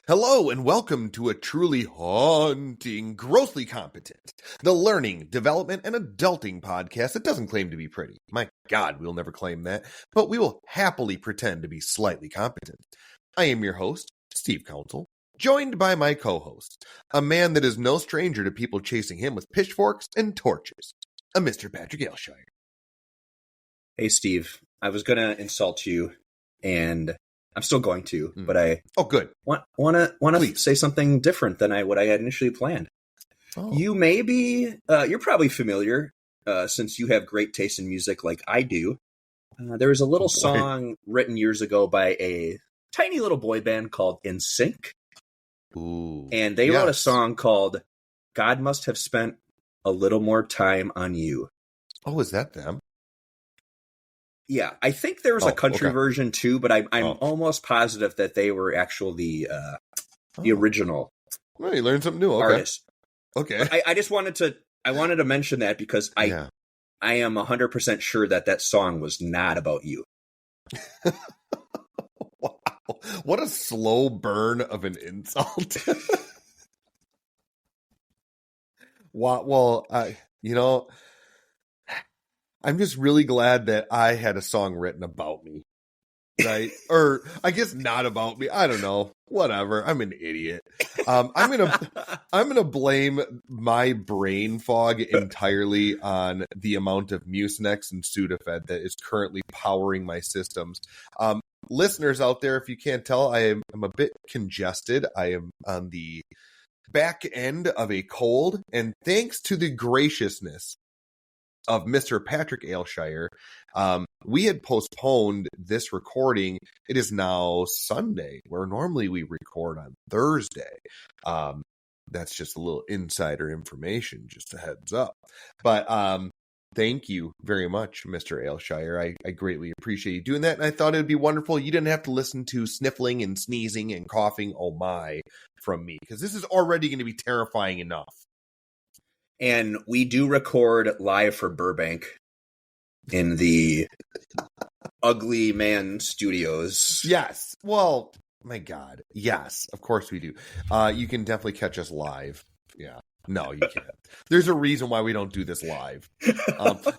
Hello and welcome to a truly haunting, grossly competent, the learning, development, and adulting podcast that doesn't claim to be pretty. My God, we'll never claim that, but we will happily pretend to be slightly competent. I am your host, Steve Council, joined by my co-host, a man that is no stranger to people chasing him with pitchforks and torches, a Mr. Patrick Aylshire. Hey, Steve, I was going to insult you, and I'm still going to, but I good. want to say something different than what I had initially planned. You may be, you're probably familiar, since you have great taste in music like I do. There was a little song written years ago by a tiny little boy band called NSYNC. Ooh, and they wrote a song called God Must Have Spent a Little More Time on You. Oh, is that them? Yeah, I think there was a country version too, but I'm almost positive that they were actually the original. Well, you learned something new. Artist. Okay. I just wanted to mention that because I am 100% sure that song was not about you. Wow. What a slow burn of an insult. Wow. Well, I'm just really glad that I had a song written about me, right? Or I guess not about me. I don't know. Whatever. I'm an idiot. I'm gonna blame my brain fog entirely on the amount of Mucinex and Sudafed that is currently powering my systems. Listeners out there, if you can't tell, I'm a bit congested. I am on the back end of a cold, and thanks to the graciousness of Mr. Patrick Aylshire, we had postponed this recording. It is now Sunday, where normally we record on Thursday. That's just a little insider information, just a heads up. But thank you very much, Mr. Aylshire. I greatly appreciate you doing that, and I thought it would be wonderful. You didn't have to listen to sniffling and sneezing and coughing, oh my, from me, because this is already going to be terrifying enough. And we do record live for Burbank in the Ugly Man Studios. Yes. Well, my God. Yes, of course we do. You can definitely catch us live. Yeah. No, you can't. There's a reason why we don't do this live.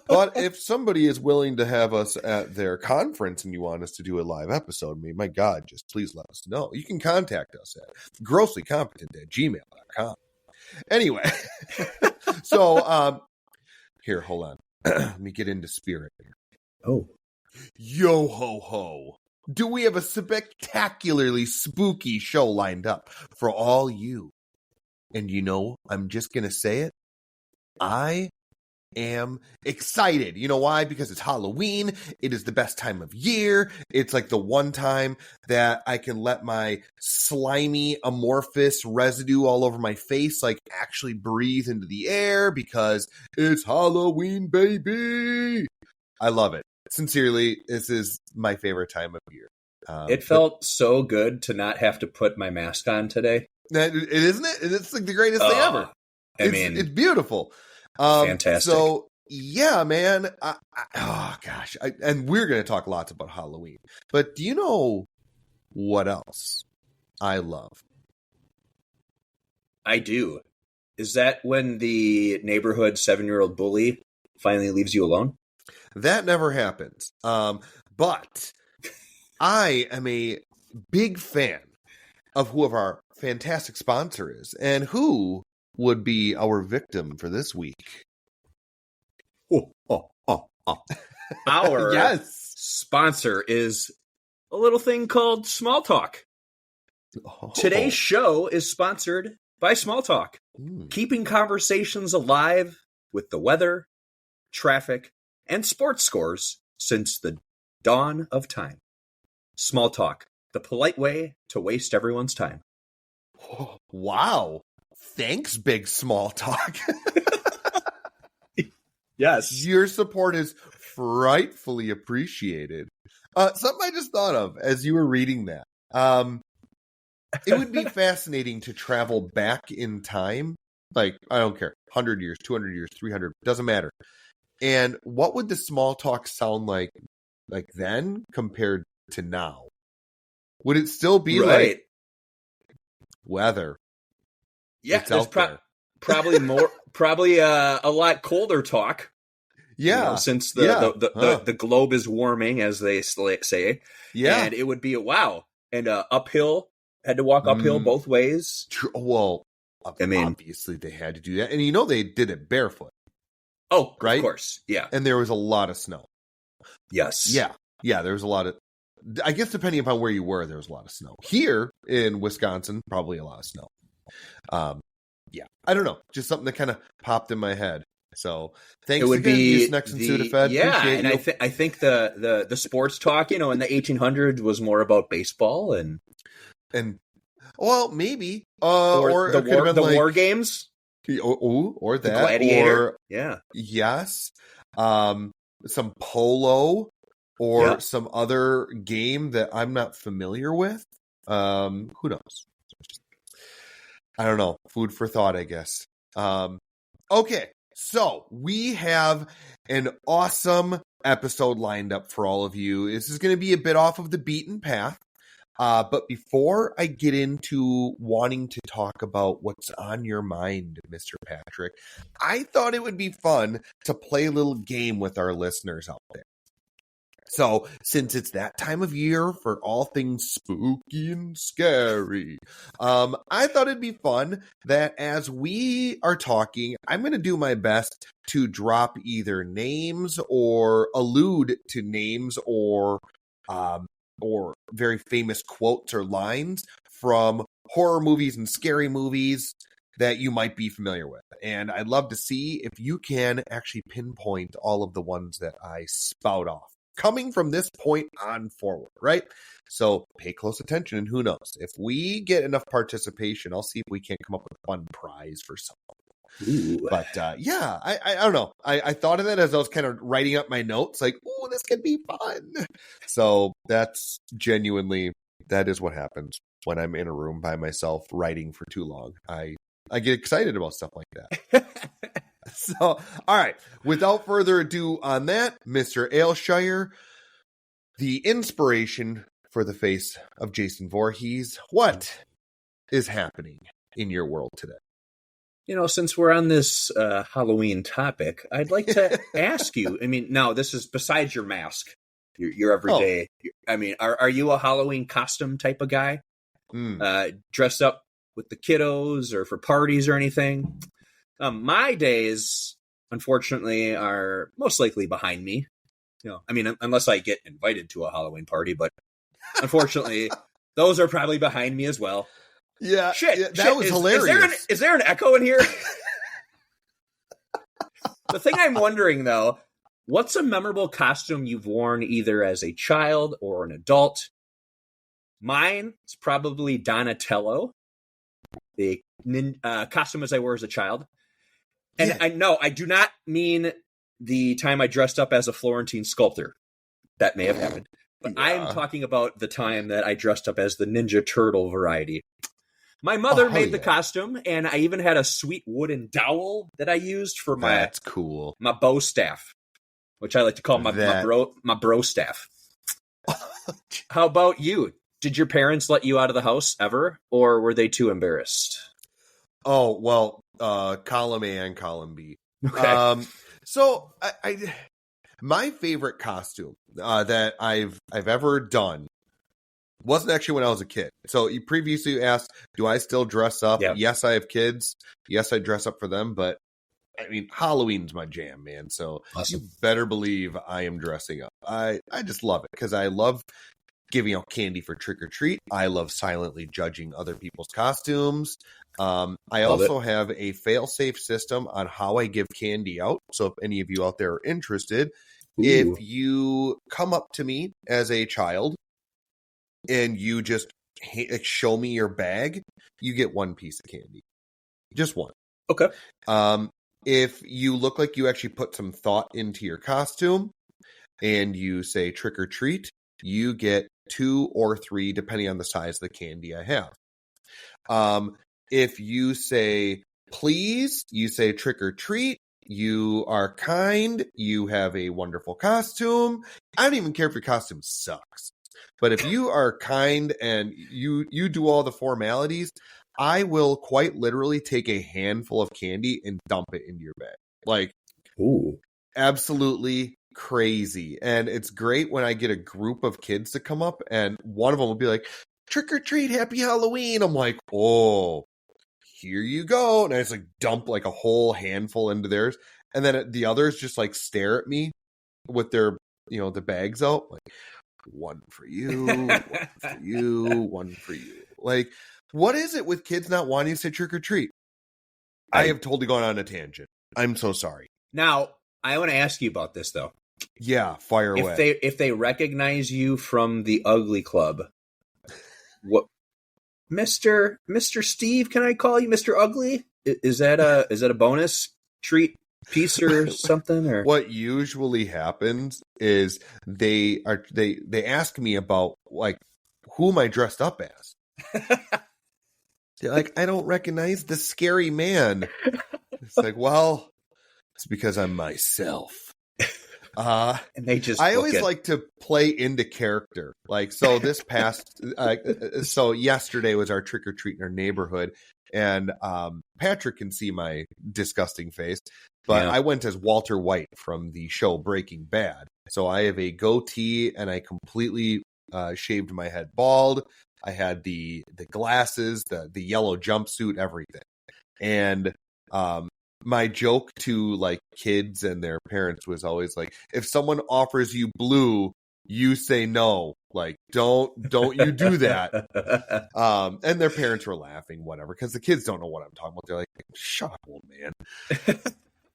But if somebody is willing to have us at their conference and you want us to do a live episode, my God, just please let us know. You can contact us at grosslycompetent@gmail.com. Anyway, so here, hold on. Let me get into spirit here. Oh. Yo ho ho. Do we have a spectacularly spooky show lined up for all you? And I'm just going to say it. I am excited. You know why? Because it's Halloween. It is the best time of year. It's like the one time that I can let my slimy amorphous residue all over my face actually breathe into the air because it's Halloween, baby. I love it. Sincerely, this is my favorite time of year. It felt so good to not have to put my mask on today. Isn't it? It's like the greatest thing ever. It's beautiful. Fantastic. So yeah, man. Oh gosh, and we're going to talk lots about Halloween. But do you know what else I love? I do. Is that when the neighborhood 7-year-old bully finally leaves you alone? That never happens. But I am a big fan of who our fantastic sponsor is, and who would be our victim for this week. Our yes. sponsor is a little thing called Small Talk. Today's show is sponsored by Small Talk, keeping conversations alive with the weather, traffic, and sports scores since the dawn of time. Small Talk, the polite way to waste everyone's time. Wow. Thanks, Big Small Talk. Yes. Your support is frightfully appreciated. Something I just thought of as you were reading that. It would be fascinating to travel back in time. I don't care. 100 years, 200 years, 300, doesn't matter. And what would the Small Talk sound like then compared to now? Would it still be weather. Yeah, it's there's out there. probably a lot colder talk. Yeah, since yeah. the globe is warming, as they say. Yeah, And it would be wow. And uphill, had to walk uphill both ways. Well, I mean, obviously they had to do that, and they did it barefoot. Oh, right? Of course, yeah. And there was a lot of snow. Yes. Yeah, there was a lot of, I guess depending upon where you were, there was a lot of snow. Here in Wisconsin, probably a lot of snow. Yeah, I don't know. Just something that kind of popped in my head. So thanks again, Snacks and Sudafed. Yeah, and I think the sports talk, in the 1800s was more about baseball and well, maybe or the war games. Or that, the gladiator. Or, yeah, yes, some polo or some other game that I'm not familiar with. Who knows? I don't know. Food for thought, I guess. Okay, so we have an awesome episode lined up for all of you. This is going to be a bit off of the beaten path. But before I get into wanting to talk about what's on your mind, Mr. Patrick, I thought it would be fun to play a little game with our listeners out there. So, since it's that time of year for all things spooky and scary, I thought it'd be fun that as we are talking, I'm going to do my best to drop either names or allude to names or very famous quotes or lines from horror movies and scary movies that you might be familiar with. And I'd love to see if you can actually pinpoint all of the ones that I spout off, coming from this point on forward, right? So pay close attention, and who knows? If we get enough participation, I'll see if we can't come up with a fun prize for someone. Ooh. But yeah, I don't know. I thought of that as I was kind of writing up my notes, like, oh, this could be fun. So that's genuinely, that is what happens when I'm in a room by myself writing for too long. I get excited about stuff like that. So, all right, without further ado on that, Mr. Aylshire, the inspiration for the face of Jason Voorhees, what is happening in your world today? Since we're on this Halloween topic, I'd like to ask you, now this is besides your mask, your everyday, are you a Halloween costume type of guy? Dressed up with the kiddos or for parties or anything? My days, unfortunately, are most likely behind me. Unless I get invited to a Halloween party, but unfortunately, those are probably behind me as well. Yeah, that was hilarious. Is there an echo in here? The thing I'm wondering, though, what's a memorable costume you've worn either as a child or an adult? Mine is probably Donatello, the costume as I wore as a child. And yeah. I do not mean the time I dressed up as a Florentine sculptor. That may have happened. But yeah. I'm talking about the time that I dressed up as the Ninja Turtle variety. My mother made the costume, and I even had a sweet wooden dowel that I used for my bow staff, which I like to call my bro staff. How about you? Did your parents let you out of the house ever, or were they too embarrassed? Oh, well, column A and column B. Okay. So my favorite costume that I've ever done wasn't actually when I was a kid. So you previously asked, do I still dress up? Yeah. Yes, I have kids. Yes, I dress up for them. But Halloween's my jam, man. So awesome. You better believe I am dressing up. I just love it because I love giving out candy for trick or treat. I love silently judging other people's costumes. I also have a fail-safe system on how I give candy out. So if any of you out there are interested, if you come up to me as a child and you just show me your bag, you get one piece of candy. Just one. Okay. If you look like you actually put some thought into your costume and you say trick or treat, you get 2 or 3, depending on the size of the candy I have. If you say please, you say trick or treat, you are kind, you have a wonderful costume. I don't even care if your costume sucks. But if you are kind and you do all the formalities, I will quite literally take a handful of candy and dump it into your bag. Like, ooh, absolutely crazy. And it's great when I get a group of kids to come up and one of them will be like, trick or treat, happy Halloween. I'm like, oh, here you go. And I just like dump like a whole handful into theirs. And then the others just like stare at me with their, the bags out. Like, one for you, one for you, one for you. Like, what is it with kids not wanting to say trick or treat? I have totally gone on a tangent. I'm so sorry. Now, I want to ask you about this though. Yeah, fire away. If they recognize you from the Ugly Club, what, Mr. Steve? Can I call you Mr. Ugly? Is that a bonus treat piece or something? Or what usually happens is they ask me about like who am I dressed up as? They're like, I don't recognize the scary man. It's like, well, it's because I'm myself. And they just I always like to play into character. Like, so this past so yesterday was our trick or treat in our neighborhood, and Patrick can see my disgusting face, but I went as Walter White from the show Breaking Bad. So I have a goatee and I completely shaved my head bald. I had the glasses, the yellow jumpsuit, everything. And my joke to like kids and their parents was always like, if someone offers you blue, you say no. Like, don't you do that. And their parents were laughing, whatever, because the kids don't know what I'm talking about. They're like, shut up, old man.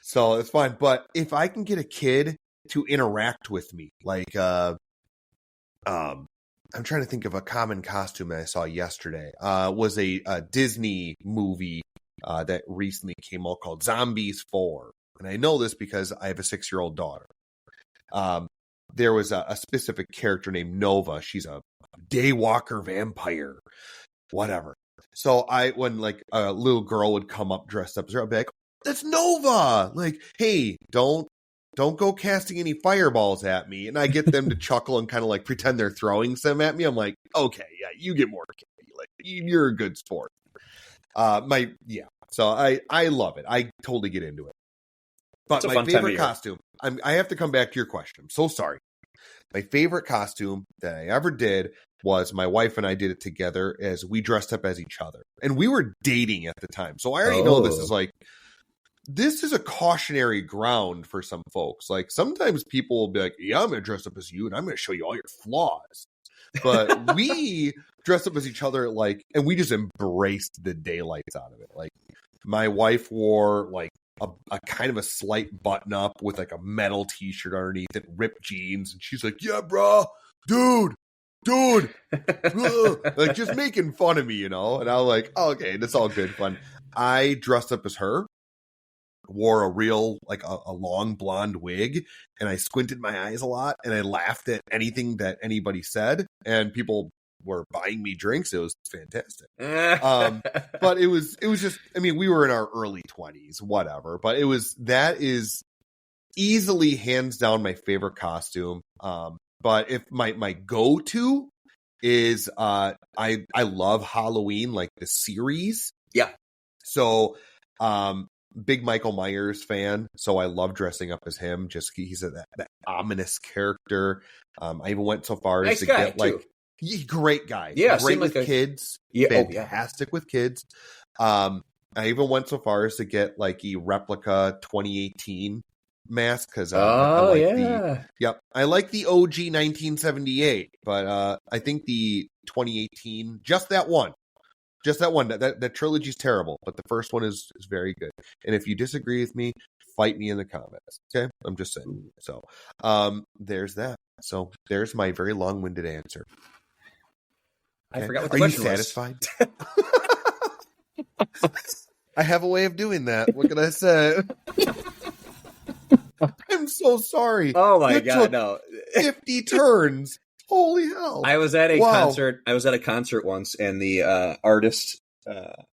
So it's fine. But if I can get a kid to interact with me, like I'm trying to think of a common costume that I saw yesterday. Was a Disney movie that recently came out called Zombies 4. And I know this because I have a 6-year-old daughter. There was a specific character named Nova. She's a daywalker vampire, whatever. So when like a little girl would come up dressed up as her, I'd be like, that's Nova. Like, hey, don't go casting any fireballs at me. And I get them to chuckle and kind of like pretend they're throwing some at me. I'm like, okay, yeah, you get more candy. Like, you're a good sport. So I love it. I totally get into it. But my favorite costume, I have to come back to your question. I'm so sorry. My favorite costume that I ever did was my wife and I did it together as we dressed up as each other. And we were dating at the time. So I already know this is a cautionary ground for some folks. Like, sometimes people will be like, yeah, I'm going to dress up as you and I'm going to show you all your flaws. But we dressed up as each other, like, and we just embraced the daylights out of it. Like, my wife wore like a kind of a slight button up with like a metal t-shirt underneath it, ripped jeans, and she's like, yeah, bro, dude, like just making fun of me, And I was like, oh, okay, that's all good fun. I dressed up as her, wore a real like a long blonde wig, and I squinted my eyes a lot, and I laughed at anything that anybody said, and people were buying me drinks. It was fantastic. But it was just, I mean, we were in our early 20s, whatever, but that is easily hands down my favorite costume. But if my go-to is I love Halloween, like the series. Yeah. So big Michael Myers fan, so I love dressing up as him. Just he's that ominous character. I even went so far as to get like great guy. Yeah, great with kids. Yeah, fantastic with kids. I even went so far as to get like a replica 2018 mask because I like the OG 1978, but I think the 2018, just that one, that trilogy's terrible, but the first one is very good. And if you disagree with me, fight me in the comments. Okay, I'm just saying. So there's that. So there's my very long-winded answer. Okay. I forgot what the question was. Are you satisfied? I have a way of doing that. What can I say? I'm so sorry. Oh my God, no. 50 turns. Holy hell. I was at a concert. I was at a concert once, and the artist,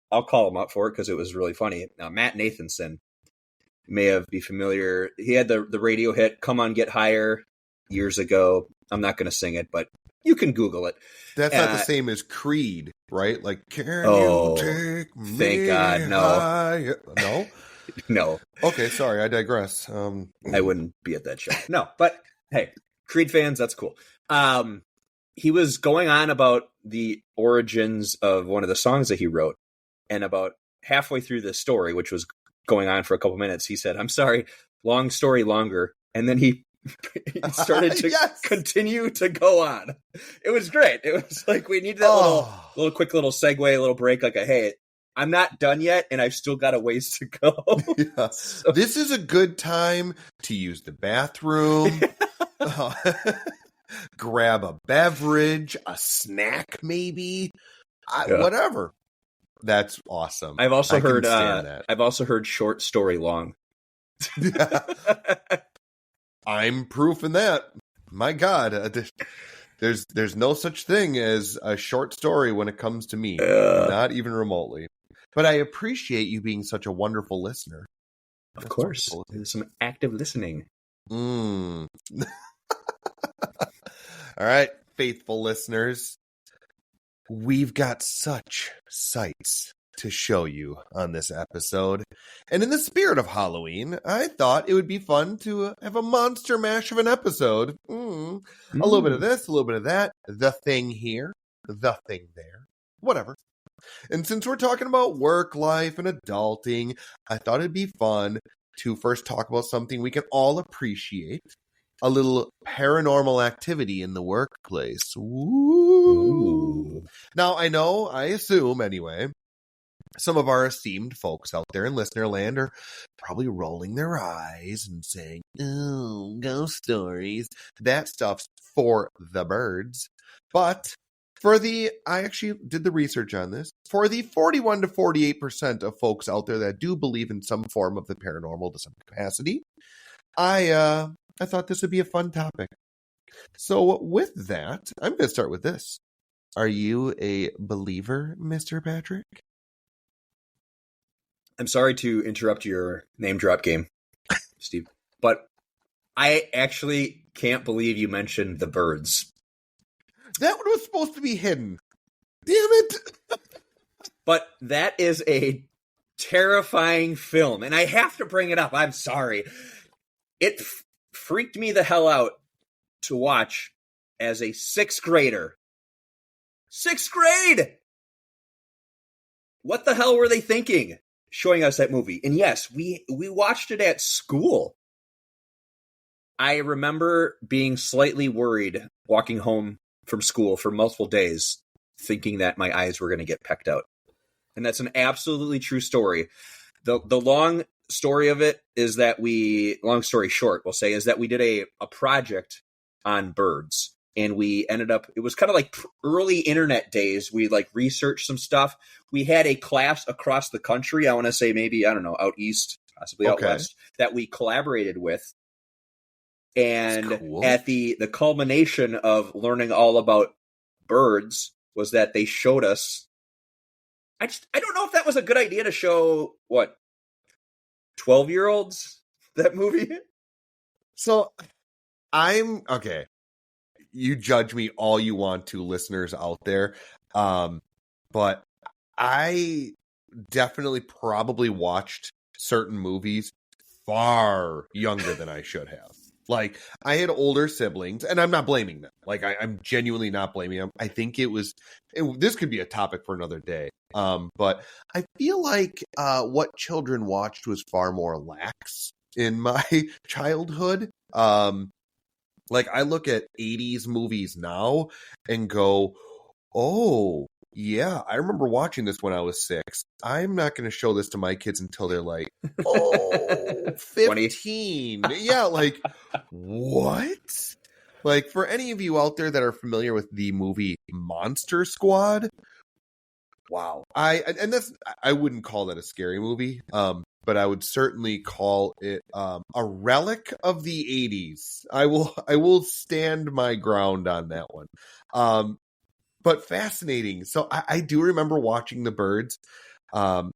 I'll call him up for it because it was really funny. Now, Matt Nathanson may be familiar. He had the radio hit "Come On Get Higher" years ago. I'm not going to sing it, but you can Google it. That's not the same as Creed. right? Like, can Oh, you take thank me God, no. higher? No? No. Okay, sorry, I digress. I wouldn't be at that show. No, but hey, Creed fans, that's cool. He was going on about the origins of one of the songs that he wrote, and about halfway through the story, which was going on for a couple minutes, he said, "I'm sorry, long story longer," and then he started to continue to go on. It was great. It was like we need that little quick little segue, little break, like a hey, I'm not done yet, and I've still got a ways to go. Yeah. So, this is a good time to use the bathroom, grab a beverage, a snack, maybe, whatever. That's awesome. I've also heard that. I've also heard short story long. I'm proof in that. My God, there's no such thing as a short story when it comes to me, not even remotely. But I appreciate you being such a wonderful listener. Of course, there's some active listening. All right, faithful listeners, we've got such sights to show you on this episode. And in the spirit of Halloween, I thought it would be fun to have a monster mash of an episode. A little bit of this, a little bit of that. The thing here, the thing there, whatever. And since we're talking about work life and adulting, I thought it'd be fun to first talk about something we can all appreciate. A little paranormal activity in the workplace. Ooh. Now, I assume anyway, some of our esteemed folks out there in listener land are probably rolling their eyes and saying, oh, ghost stories. That stuff's for the birds. But I actually did the research on this. For the 41 to 48% of folks out there that do believe in some form of the paranormal to some capacity, I thought this would be a fun topic. So with that, I'm going to start with this. Are you a believer, Mr. Patrick? I'm sorry to interrupt your name drop game, Steve, but I actually can't believe you mentioned the birds. That one was supposed to be hidden. Damn it. But that is a terrifying film, and I have to bring it up. I'm sorry. It freaked me the hell out to watch as a sixth grader. Sixth grade! What the hell were they thinking showing us that movie? And yes, we watched it at school. I remember being slightly worried walking home from school for multiple days, thinking that my eyes were going to get pecked out. And that's an absolutely true story. The long story of it is that long story short, we'll say, is that we did a project on birds. And we ended up, it was kind of like early internet days. We researched some stuff. We had a class across the country. I want to say maybe, I don't know, out east, possibly out west, that we collaborated with. And cool. At the culmination of learning all about birds was that they showed us. I don't know if that was a good idea to show 12-year-olds that movie. So I'm okay. You judge me all you want to, listeners out there. But I definitely probably watched certain movies far younger than I should have. I had older siblings, and I'm not blaming them. I'm genuinely not blaming them. I think this could be a topic for another day. But I feel like what children watched was far more lax in my childhood. I look at 80s movies now and go, oh, yeah, I remember watching this when I was 6. I'm not going to show this to my kids until they're 15. Yeah, what? For any of you out there that are familiar with the movie Monster Squad, wow. I wouldn't call that a scary movie, but I would certainly call it a relic of the 80s. I will stand my ground on that one. But fascinating. So I do remember watching the birds, and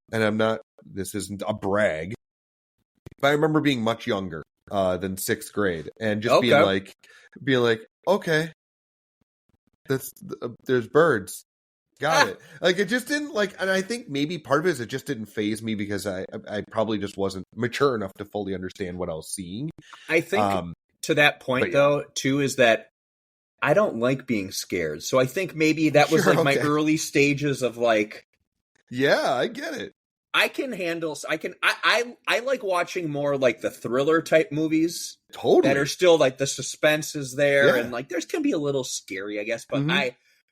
this isn't a brag, but I remember being much younger than 6th grade and just being like, okay, there's birds. Got it. Like, it just didn't, like, and I think maybe part of it is it just didn't faze me because I probably just wasn't mature enough to fully understand what I was seeing. I think to that point, though, too, is that I don't like being scared. So I think maybe that was my early stages of like. Yeah, I get it. I can handle. I like watching more like the thriller type movies. Totally. That are still like the suspense is there, and like there's can be a little scary, I guess. But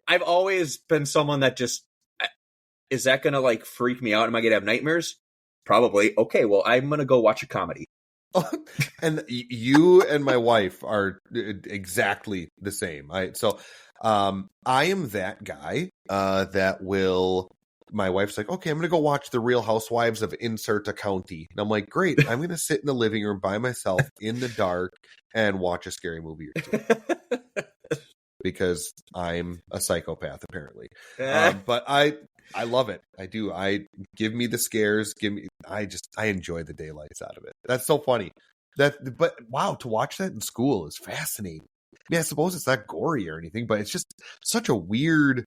I've always been someone that just is that gonna like freak me out? Am I gonna have nightmares? Probably. Okay, well I'm gonna go watch a comedy. And you and my wife are exactly the same. I am that guy that will. My wife's like, okay, I'm going to go watch The Real Housewives of Insert a County. And I'm like, great. I'm going to sit in the living room by myself in the dark and watch a scary movie or two. Because I'm a psychopath, apparently. But I love it. I do. Give me the scares. I enjoy the daylights out of it. That's so funny. But wow, to watch that in school is fascinating. I mean, I suppose it's not gory or anything, but it's just such a weird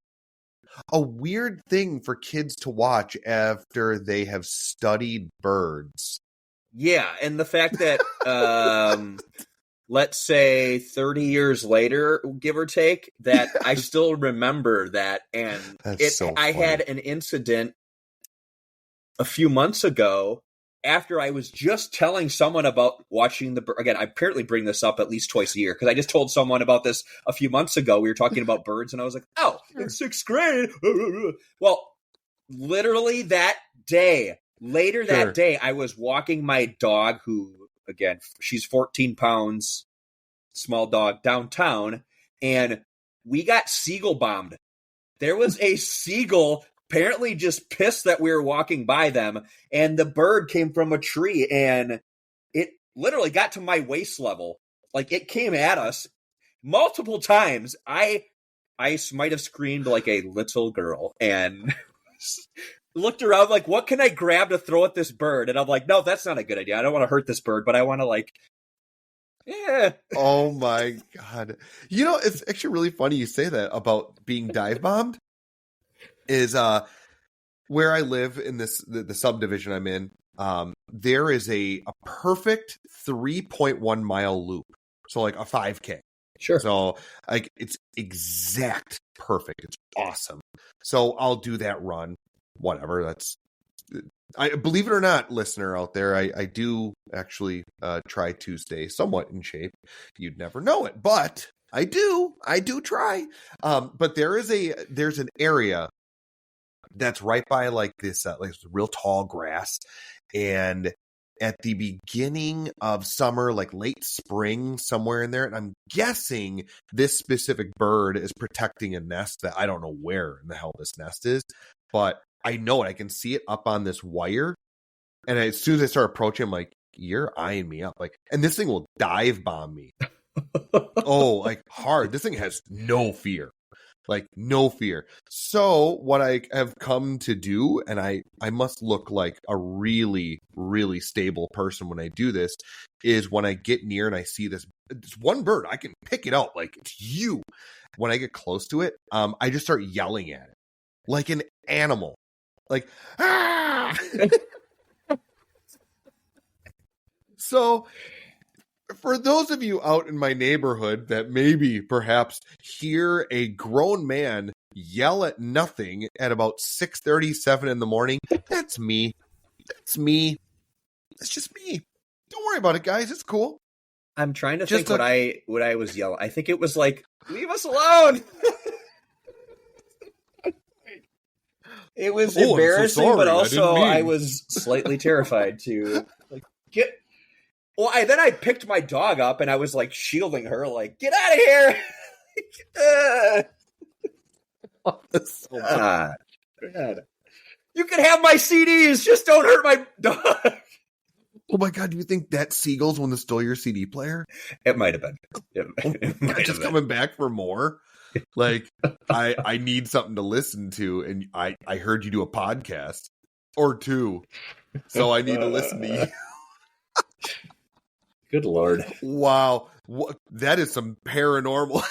thing for kids to watch after they have studied birds. Yeah, and the fact that let's say 30 years later, give or take, that I still remember that, and I had an incident a few months ago after I was just telling someone about watching again, I apparently bring this up at least twice a year because I just told someone about this a few months ago. We were talking about birds and I was like, oh, in 6th grade. Well, literally that day, that day, I was walking my dog who, again, she's 14 pounds, small dog, downtown, and we got seagull bombed. There was a seagull apparently just pissed that we were walking by them, and the bird came from a tree, and it literally got to my waist level. Like, it came at us multiple times. I might have screamed like a little girl, and looked around like, what can I grab to throw at this bird? And I'm like, no, that's not a good idea. I don't want to hurt this bird, but I want to like, yeah. Oh my God. You know, it's actually really funny you say that about being dive bombed. Is where I live in the subdivision I'm in, there is a perfect 3.1 mile loop. So like a 5K. Sure. So like it's exact perfect. It's awesome. So I'll do that run. Whatever. I believe it or not, listener out there, I do actually try to stay somewhat in shape. You'd never know it, but I do try. But there's an area that's right by like this like real tall grass, and at the beginning of summer, like late spring, somewhere in there, and I'm guessing this specific bird is protecting a nest that I don't know where in the hell this nest is, but I know it. I can see it up on this wire, and as soon as I start approaching, I'm like, you're eyeing me up, like, and this thing will dive bomb me. Oh, like hard. This thing has no fear. Like, no fear. So what I have come to do, and I must look like a really, really stable person when I do this, is when I get near and I see this one bird, I can pick it out like it's you. When I get close to it, I just start yelling at it like an animal. Like, ah! So for those of you out in my neighborhood that maybe perhaps hear a grown man yell at nothing at about 6:37 in the morning, that's me. That's me. It's just me. Don't worry about it, guys. It's cool. I'm trying to think what I was yelling. I think it was like, leave us alone. It was embarrassing, so but also I was slightly terrified to like get. Well, then I picked my dog up and I was like shielding her, like, get out of here. That's so God. You can have my CDs, just don't hurt my dog. Oh my God, do you think that seagull's one that stole your CD player? It might have been. Just coming back for more? Like, I need something to listen to, and I heard you do a podcast or two, so I need to listen to you. Good Lord. Wow. That is some paranormal.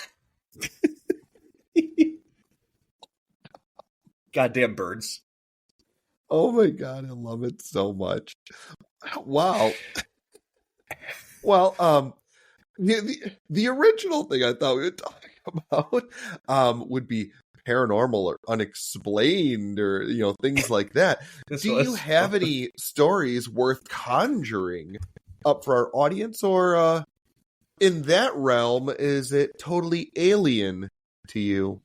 Goddamn birds. Oh my God, I love it so much. Wow. Well, the original thing I thought we would talk about would be paranormal or unexplained or things like that. Do you have any stories worth conjuring up for our audience, or in that realm is it totally alien to you?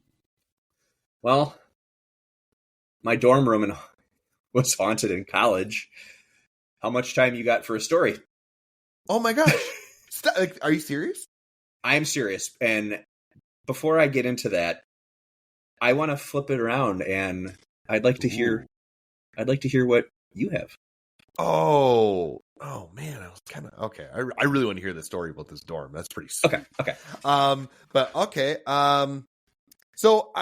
Well, my dorm room was haunted in college. How much time you got for a story? Oh my gosh. Are you serious? I am serious. And before I get into that, I want to flip it around, and I'd like to hear what you have. Oh man, I was kind of okay. I really want to hear the story about this dorm. That's pretty sweet. Okay. But okay. So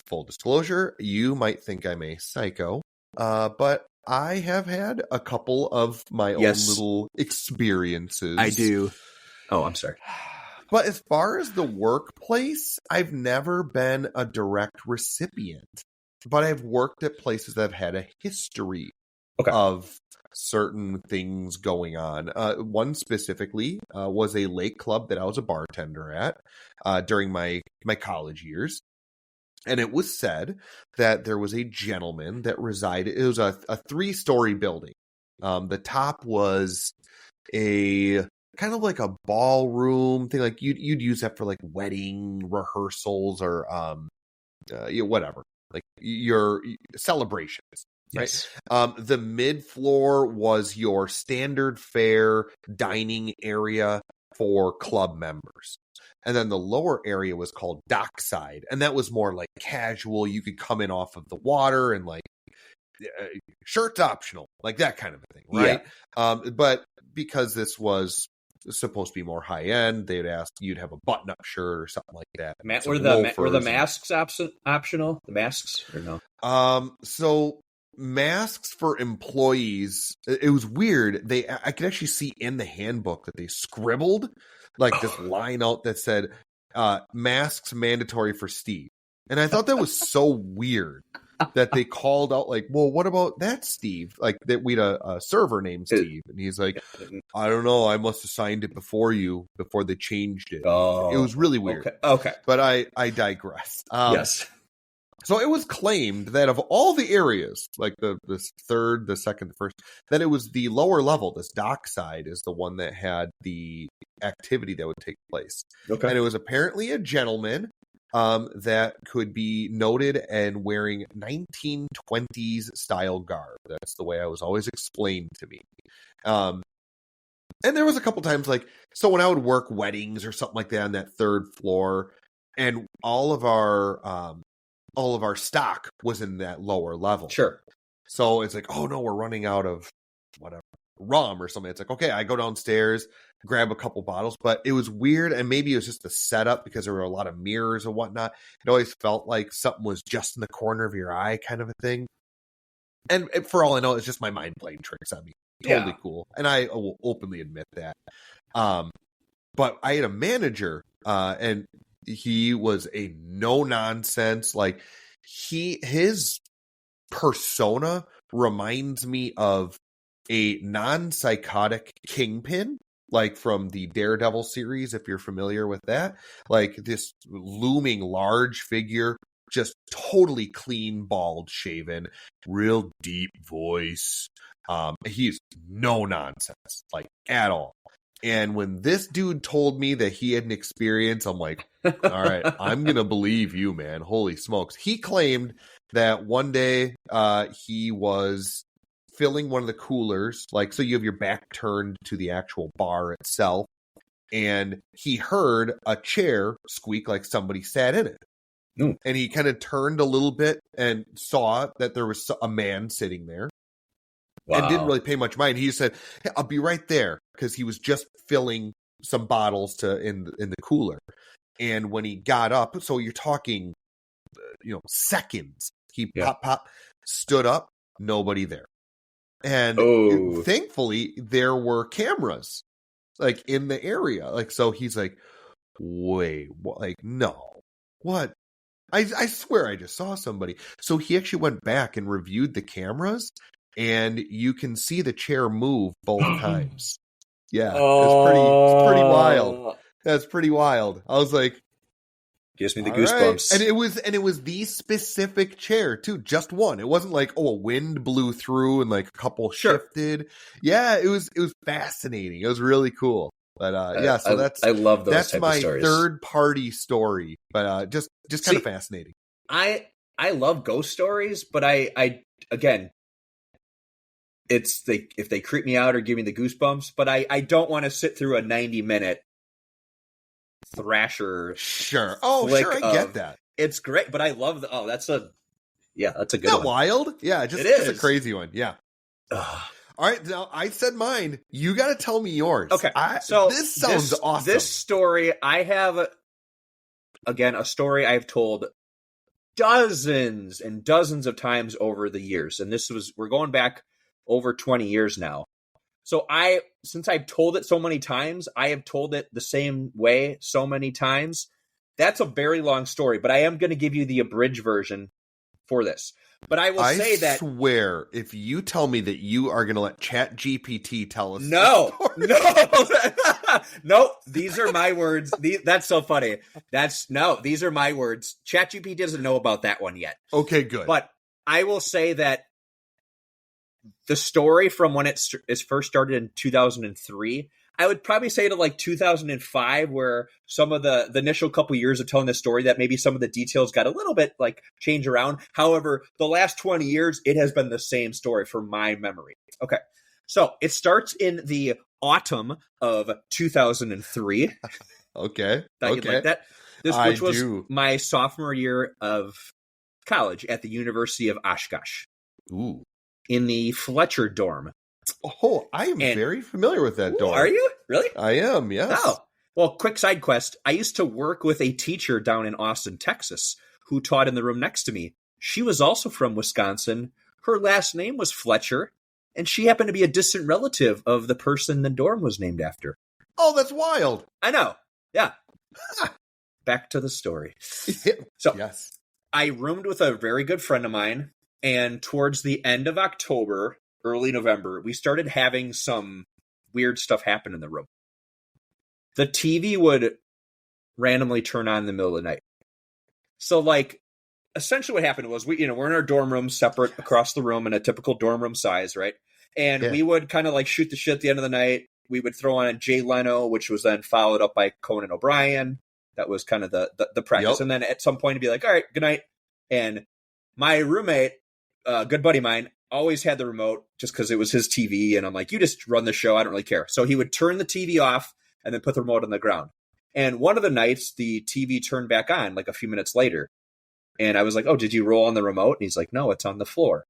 full disclosure, you might think I'm a psycho, but I have had a couple of my own little experiences. I do. Oh, I'm sorry. But as far as the workplace, I've never been a direct recipient, but I've worked at places that have had a history of certain things going on. One specifically was a lake club that I was a bartender at during my college years. And it was said that there was a gentleman that resided. It was a 3-story building. The top was a kind of like a ballroom thing, like you'd use that for like wedding rehearsals or whatever, like your celebrations. Yes. Right. The mid floor was your standard fare dining area for club members. And then the lower area was called dockside. And that was more like casual. You could come in off of the water and like shirts optional, like that kind of a thing. Right. Yeah. But because this was supposed to be more high end, they'd ask you'd have a button up shirt or something like that. Were the masks optional? The masks or no? So masks for employees, it was weird. I could actually see in the handbook that they scribbled like this line out that said masks mandatory for Steve. And I thought that was so weird that they called out like, well, what about that Steve? Like that we had a server named Steve. And he's like, I don't know. I must have signed it before they changed it. Oh, it was really weird. Okay. But I digress. Yes. So it was claimed that of all the areas, like the third, the second, the first, that it was the lower level, this dockside is the one that had the activity that would take place. Okay. And it was apparently a gentleman that could be noted and wearing 1920s style garb. That's the way I was always explained to me. And there was a couple times like, so when I would work weddings or something like that on that third floor, and all of our stock was in that lower level. Sure. So it's like, oh no, we're running out of whatever rum or something. It's like, okay, I go downstairs, grab a couple bottles, but it was weird. And maybe it was just the setup because there were a lot of mirrors and whatnot. It always felt like something was just in the corner of your eye kind of a thing. And for all I know, it's just my mind playing tricks on me. Totally cool. And I will openly admit that. But I had a manager, and he was a no nonsense. Like his persona reminds me of a non-psychotic kingpin, like from the Daredevil series, if you're familiar with that. Like this looming large figure, just totally clean, bald, shaven, real deep voice. He's no nonsense, like at all. And when this dude told me that he had an experience, I'm like, all right, I'm going to believe you, man. Holy smokes. He claimed that one day he was filling one of the coolers, like, so you have your back turned to the actual bar itself, and he heard a chair squeak like somebody sat in it. Mm. And he kind of turned a little bit and saw that there was a man sitting there. Wow. And didn't really pay much mind. He said, hey, I'll be right there, because he was just filling some bottles in the cooler. And when he got up, so you're talking, seconds, he pop, stood up, nobody there. And thankfully, there were cameras, like, in the area. Like, so he's like, wait, what? Like, no. What? I swear I just saw somebody. So he actually went back and reviewed the cameras, and you can see the chair move both times. Yeah, it's pretty wild. That's pretty wild. I was like, gives me the goosebumps. Right. And it was the specific chair too, just one. It wasn't like, oh, a wind blew through and like a couple shifted. Yeah, it was fascinating. It was really cool. But yeah, so I love those type my of stories. third party story. But just kind of fascinating. I love ghost stories, but I again, it's if they creep me out or give me the goosebumps, but I don't want to sit through a 90-minute thrasher. Sure. Oh, sure, I get that. It's great, but I love that's a good one. One. Wild? Yeah, just a crazy one. Yeah. All right, now I said mine. You got to tell me yours. Okay. So this sounds awesome. This story, I have a story I've told dozens and dozens of times over the years, and we're going back over 20 years now. So since I've told it so many times, I have told it the same way so many times. That's a very long story, but I am going to give you the abridged version for this. But I will say that I swear, if you tell me that you are going to let ChatGPT tell us, no, these are my words. That's so funny. These are my words. ChatGPT doesn't know about that one yet. Okay, good. But I will say that the story from when it first started in 2003, I would probably say to like 2005, where some of the initial couple years of telling the story, that maybe some of the details got a little bit like change around. However, the last 20 years, it has been the same story from my memory. Okay. So it starts in the autumn of 2003. Okay. Thought you'd like that. Which was my sophomore year of college at the University of Oshkosh. Ooh. In the Fletcher dorm. Oh, I am very familiar with that dorm. Are you? Really? I am, yes. Oh. Well, quick side quest. I used to work with a teacher down in Austin, Texas, who taught in the room next to me. She was also from Wisconsin. Her last name was Fletcher, and she happened to be a distant relative of the person the dorm was named after. Oh, that's wild. I know. Yeah. Back to the story. So, yes. I roomed with a very good friend of mine. And towards the end of October, early November, we started having some weird stuff happen in the room. The TV would randomly turn on in the middle of the night. So, like, essentially what happened was we're in our dorm room, separate across the room in a typical dorm room size, right? And we would kind of like shoot the shit at the end of the night. We would throw on Jay Leno, which was then followed up by Conan O'Brien. That was kind of the practice. Yep. And then at some point it'd be like, all right, good night. And my roommate, good buddy of mine, always had the remote just because it was his TV. And I'm like, you just run the show. I don't really care. So he would turn the TV off and then put the remote on the ground. And one of the nights, the TV turned back on like a few minutes later. And I was like, oh, did you roll on the remote? And he's like, no, it's on the floor.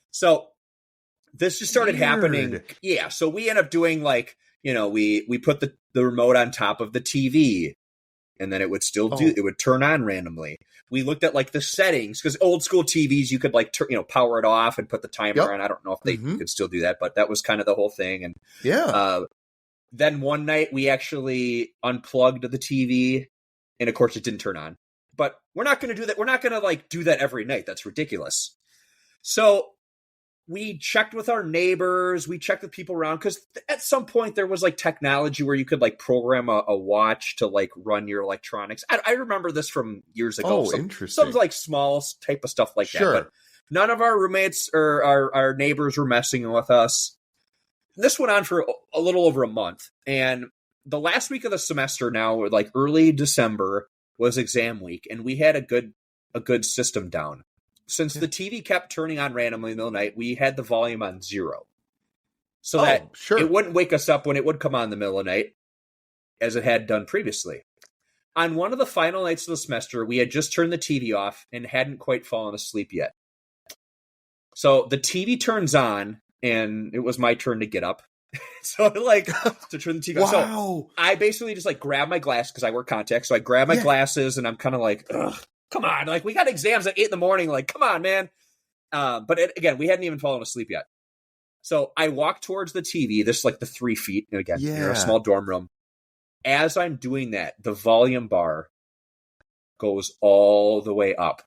So this just started happening. Yeah. So we end up doing like, we put the remote on top of the TV. And then it would it would turn on randomly. We looked at like the settings because old school TVs, you could like, power it off and put the timer on. I don't know if they could still do that, but that was kind of the whole thing. And then one night we actually unplugged the TV and of course it didn't turn on, but we're not going to do that. We're not going to like do that every night. That's ridiculous. So we checked with our neighbors. We checked with people around because at some point there was like technology where you could like program a watch to like run your electronics. I remember this from years ago. Oh, interesting. Some like small type of stuff like that. But none of our roommates or our neighbors were messing with us. This went on for a little over a month. And the last week of the semester now, like early December, was exam week. And we had a good system down. Since the TV kept turning on randomly in the middle of the night, we had the volume on 0. So that it wouldn't wake us up when it would come on in the middle of the night, as it had done previously. On one of the final nights of the semester, we had just turned the TV off and hadn't quite fallen asleep yet. So the TV turns on, and it was my turn to get up. So like to turn the TV on. So I basically just like grab my glasses because I wear contacts. So I grab my glasses, and I'm kind of like, ugh. Come on, like we got exams at 8 a.m. Like, come on, man. But again, we hadn't even fallen asleep yet. So I walk towards the TV. This is like the 3 feet. And again, you're in a small dorm room. As I'm doing that, the volume bar goes all the way up.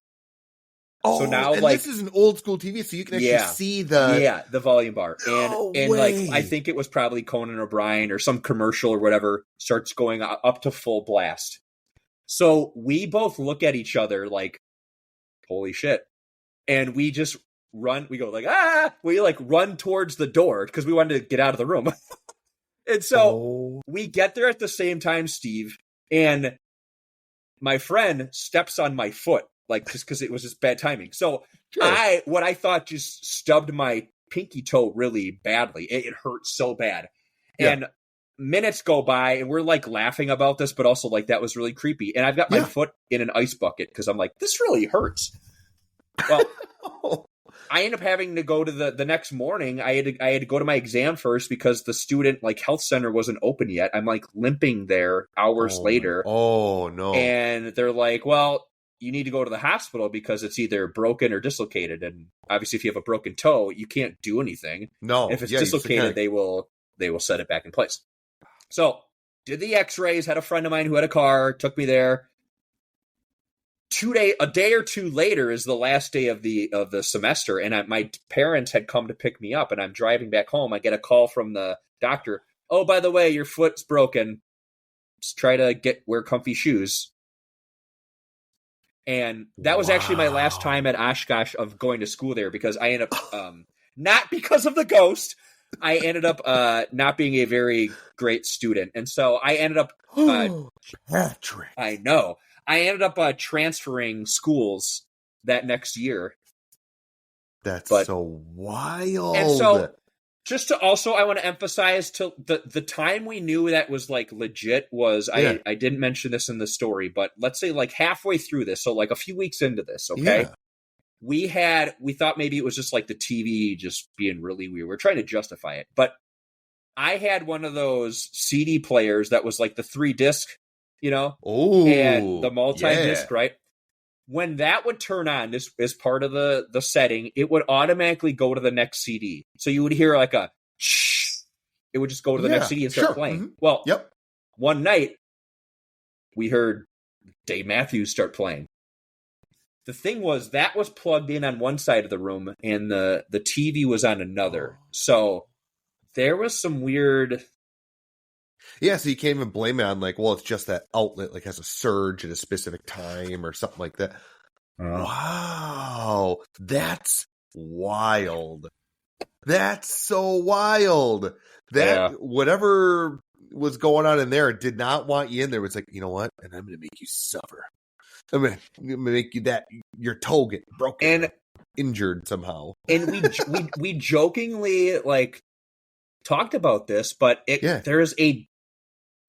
Oh, so now, and this is an old school TV, so you can actually see the volume bar. No and way. like, I think it was probably Conan O'Brien or some commercial or whatever starts going up to full blast. So we both look at each other like, holy shit. And we just run. We go like, we like run towards the door because we wanted to get out of the room. And so we get there at the same time, Steve, and my friend steps on my foot, like, just because it was just bad timing. So what I thought just stubbed my pinky toe really badly. It hurt so bad. Yeah. And minutes go by and we're like laughing about this, but also like that was really creepy. And I've got my foot in an ice bucket because I'm like, this really hurts. Well, I ended up having to go to the next morning. I had to go to my exam first because the student like health center wasn't open yet. I'm like limping there hours later. Oh no. And they're like, well, you need to go to the hospital because it's either broken or dislocated. And obviously if you have a broken toe, you can't do anything. No. If it's dislocated, they will set it back in place. So did the x-rays, had a friend of mine who had a car, took me there. A day or two later is the last day of the semester, and my parents had come to pick me up, and I'm driving back home. I get a call from the doctor. Oh, by the way, your foot's broken. Just try to wear comfy shoes. And that was actually my last time at Oshkosh of going to school there, because I ended up, not because of the ghost, I ended up not being a very great student. And so I ended up... Patrick. I know. I ended up transferring schools that next year. That's so wild. And so, just to also, I want to emphasize, to the time we knew that was like legit was, I didn't mention this in the story, but let's say like halfway through this, so like a few weeks into this, okay? Yeah. We thought maybe it was just like the TV just being really weird. We're trying to justify it. But I had one of those CD players that was like the 3-disc, and the multi-disc, right? When that would turn on, this is part of the setting, it would automatically go to the next CD. So you would hear like a shh. It would just go to the next CD and start playing. Mm-hmm. Well, one night, we heard Dave Matthews start playing. The thing was, that was plugged in on one side of the room, and the TV was on another. So there was some weird... Yeah, so you can't even blame it on like, well, it's just that outlet like has a surge at a specific time or something like that. Wow, that's wild. That's so wild. Whatever was going on in there did not want you in there. It was like, you know what? And I'm going to make you suffer. I'm going to make you your toe get broken and injured somehow. And we jokingly like talked about this, but there is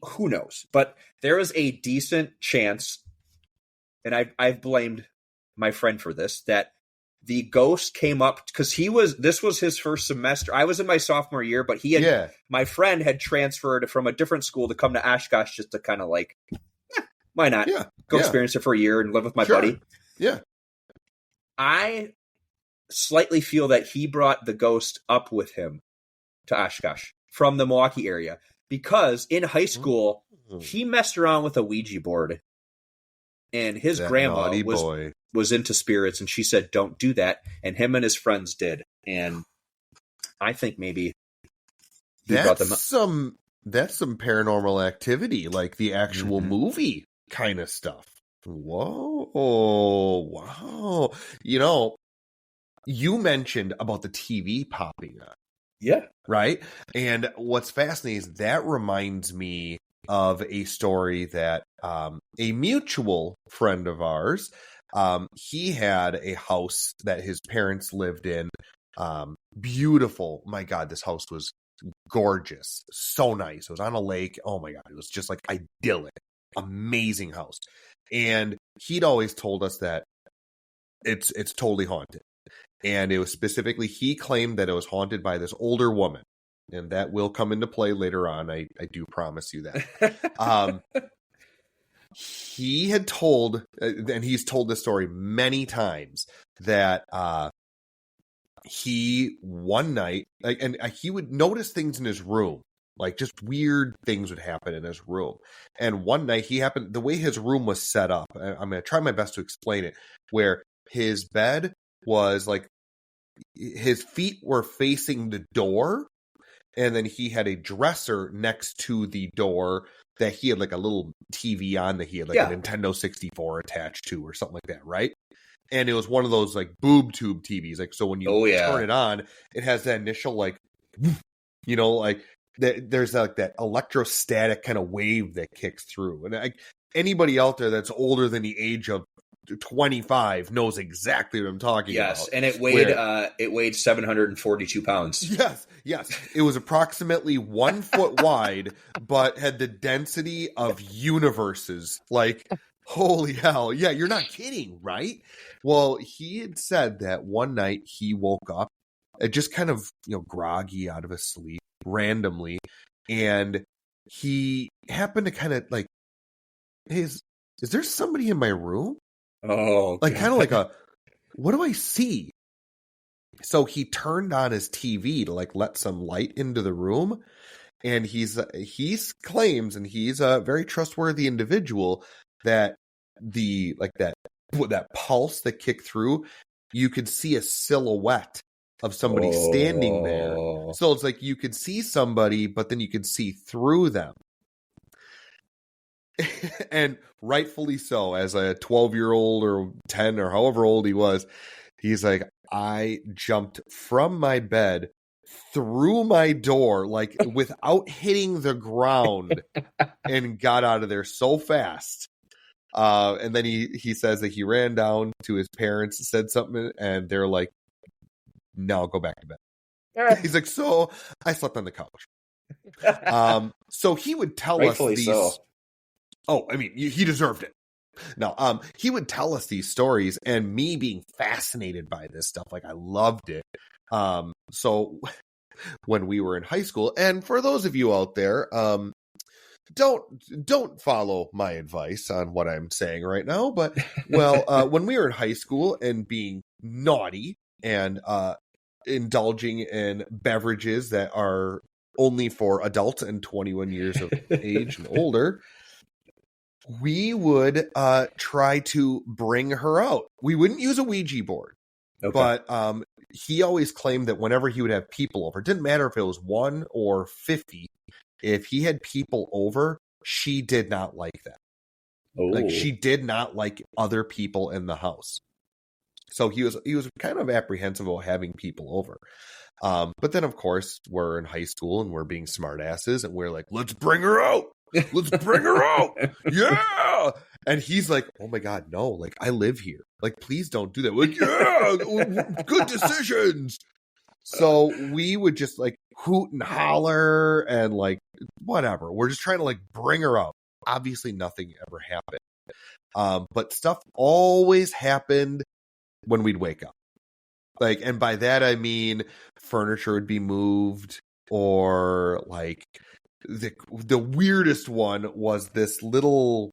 who knows? But there is a decent chance, and I've blamed my friend for this, that the ghost came up because this was his first semester. I was in my sophomore year, but my friend had transferred from a different school to come to Oshkosh just to kind of like, why not? Go experience it for a year and live with my buddy. Yeah. I slightly feel that he brought the ghost up with him to Oshkosh from the Milwaukee area. Because in high school, he messed around with a Ouija board, and his grandma was into spirits, and she said, don't do that. And him and his friends did. And I think maybe he brought them up. That's some paranormal activity, like the actual movie kind of stuff. Whoa. Wow. You mentioned about the TV popping up. Yeah. Right. And what's fascinating is that reminds me of a story that a mutual friend of ours, he had a house that his parents lived in. Beautiful. My God, this house was gorgeous. So nice. It was on a lake. Oh my God. It was just like idyllic. Amazing house. And he'd always told us that it's totally haunted. And it was specifically, he claimed that it was haunted by this older woman. And that will come into play later on. I do promise you that. He had told, and he's told this story many times, that he one night, and he would notice things in his room Like just weird things would happen in his room. And one night the way his room was set up, I'm going to try my best to explain it, where his bed was like, his feet were facing the door, and then he had a dresser next to the door that he had like a little TV on that he had like a Nintendo 64 attached to or something like that, right? And it was one of those like boob tube TVs. Like, so when you turn it on, it has that initial like, you know, like there's like that electrostatic kind of wave that kicks through. And anybody out there that's older than the age of 25 knows exactly what I'm talking about. Yes, and it weighed 742 pounds. Yes. It was approximately 1 foot wide, but had the density of universes. Like, holy hell. Yeah, you're not kidding, right? Well, he had said that one night he woke up just kind of, you know, groggy out of his sleep randomly, and he happened to kind of like, hey, is there somebody in my room? Oh, like kind of like what do I see? So he turned on his TV to like let some light into the room, and he's claims, and he's a very trustworthy individual, that that pulse that kicked through, you could see a silhouette of somebody standing there. So it's like you could see somebody, but then you could see through them. And rightfully so, as a 12-year-old or 10 or however old he was, he's like, I jumped from my bed through my door, like without hitting the ground, and got out of there so fast. And then he says that he ran down to his parents, said something, and they're like, no, go back to bed. He's like, so I slept on the couch. So he would tell rightfully us these. So. Oh, I mean, he deserved it. No, he would tell us these stories, and me being fascinated by this stuff, like I loved it. So when we were in high school, and for those of you out there, don't follow my advice on what I'm saying right now, but when we were in high school and being naughty and indulging in beverages that are only for adults and 21 years of age and older, we would try to bring her out. We wouldn't use a Ouija board, but he always claimed that whenever he would have people over, it didn't matter if it was 1 or 50, if he had people over, she did not like that. Like, she did not like other people in the house. So he was kind of apprehensive about having people over. But then, of course, we're in high school and we're being smartasses, and we're like, let's bring her out. Let's bring her out. Yeah. And he's like, oh my God, no, like I live here. Like, please don't do that. We're like, yeah, good decisions. So we would just like hoot and holler and like whatever. We're just trying to like bring her out. Obviously nothing ever happened. But stuff always happened when we'd wake up. Like, and by that I mean furniture would be moved, or like the weirdest one was this little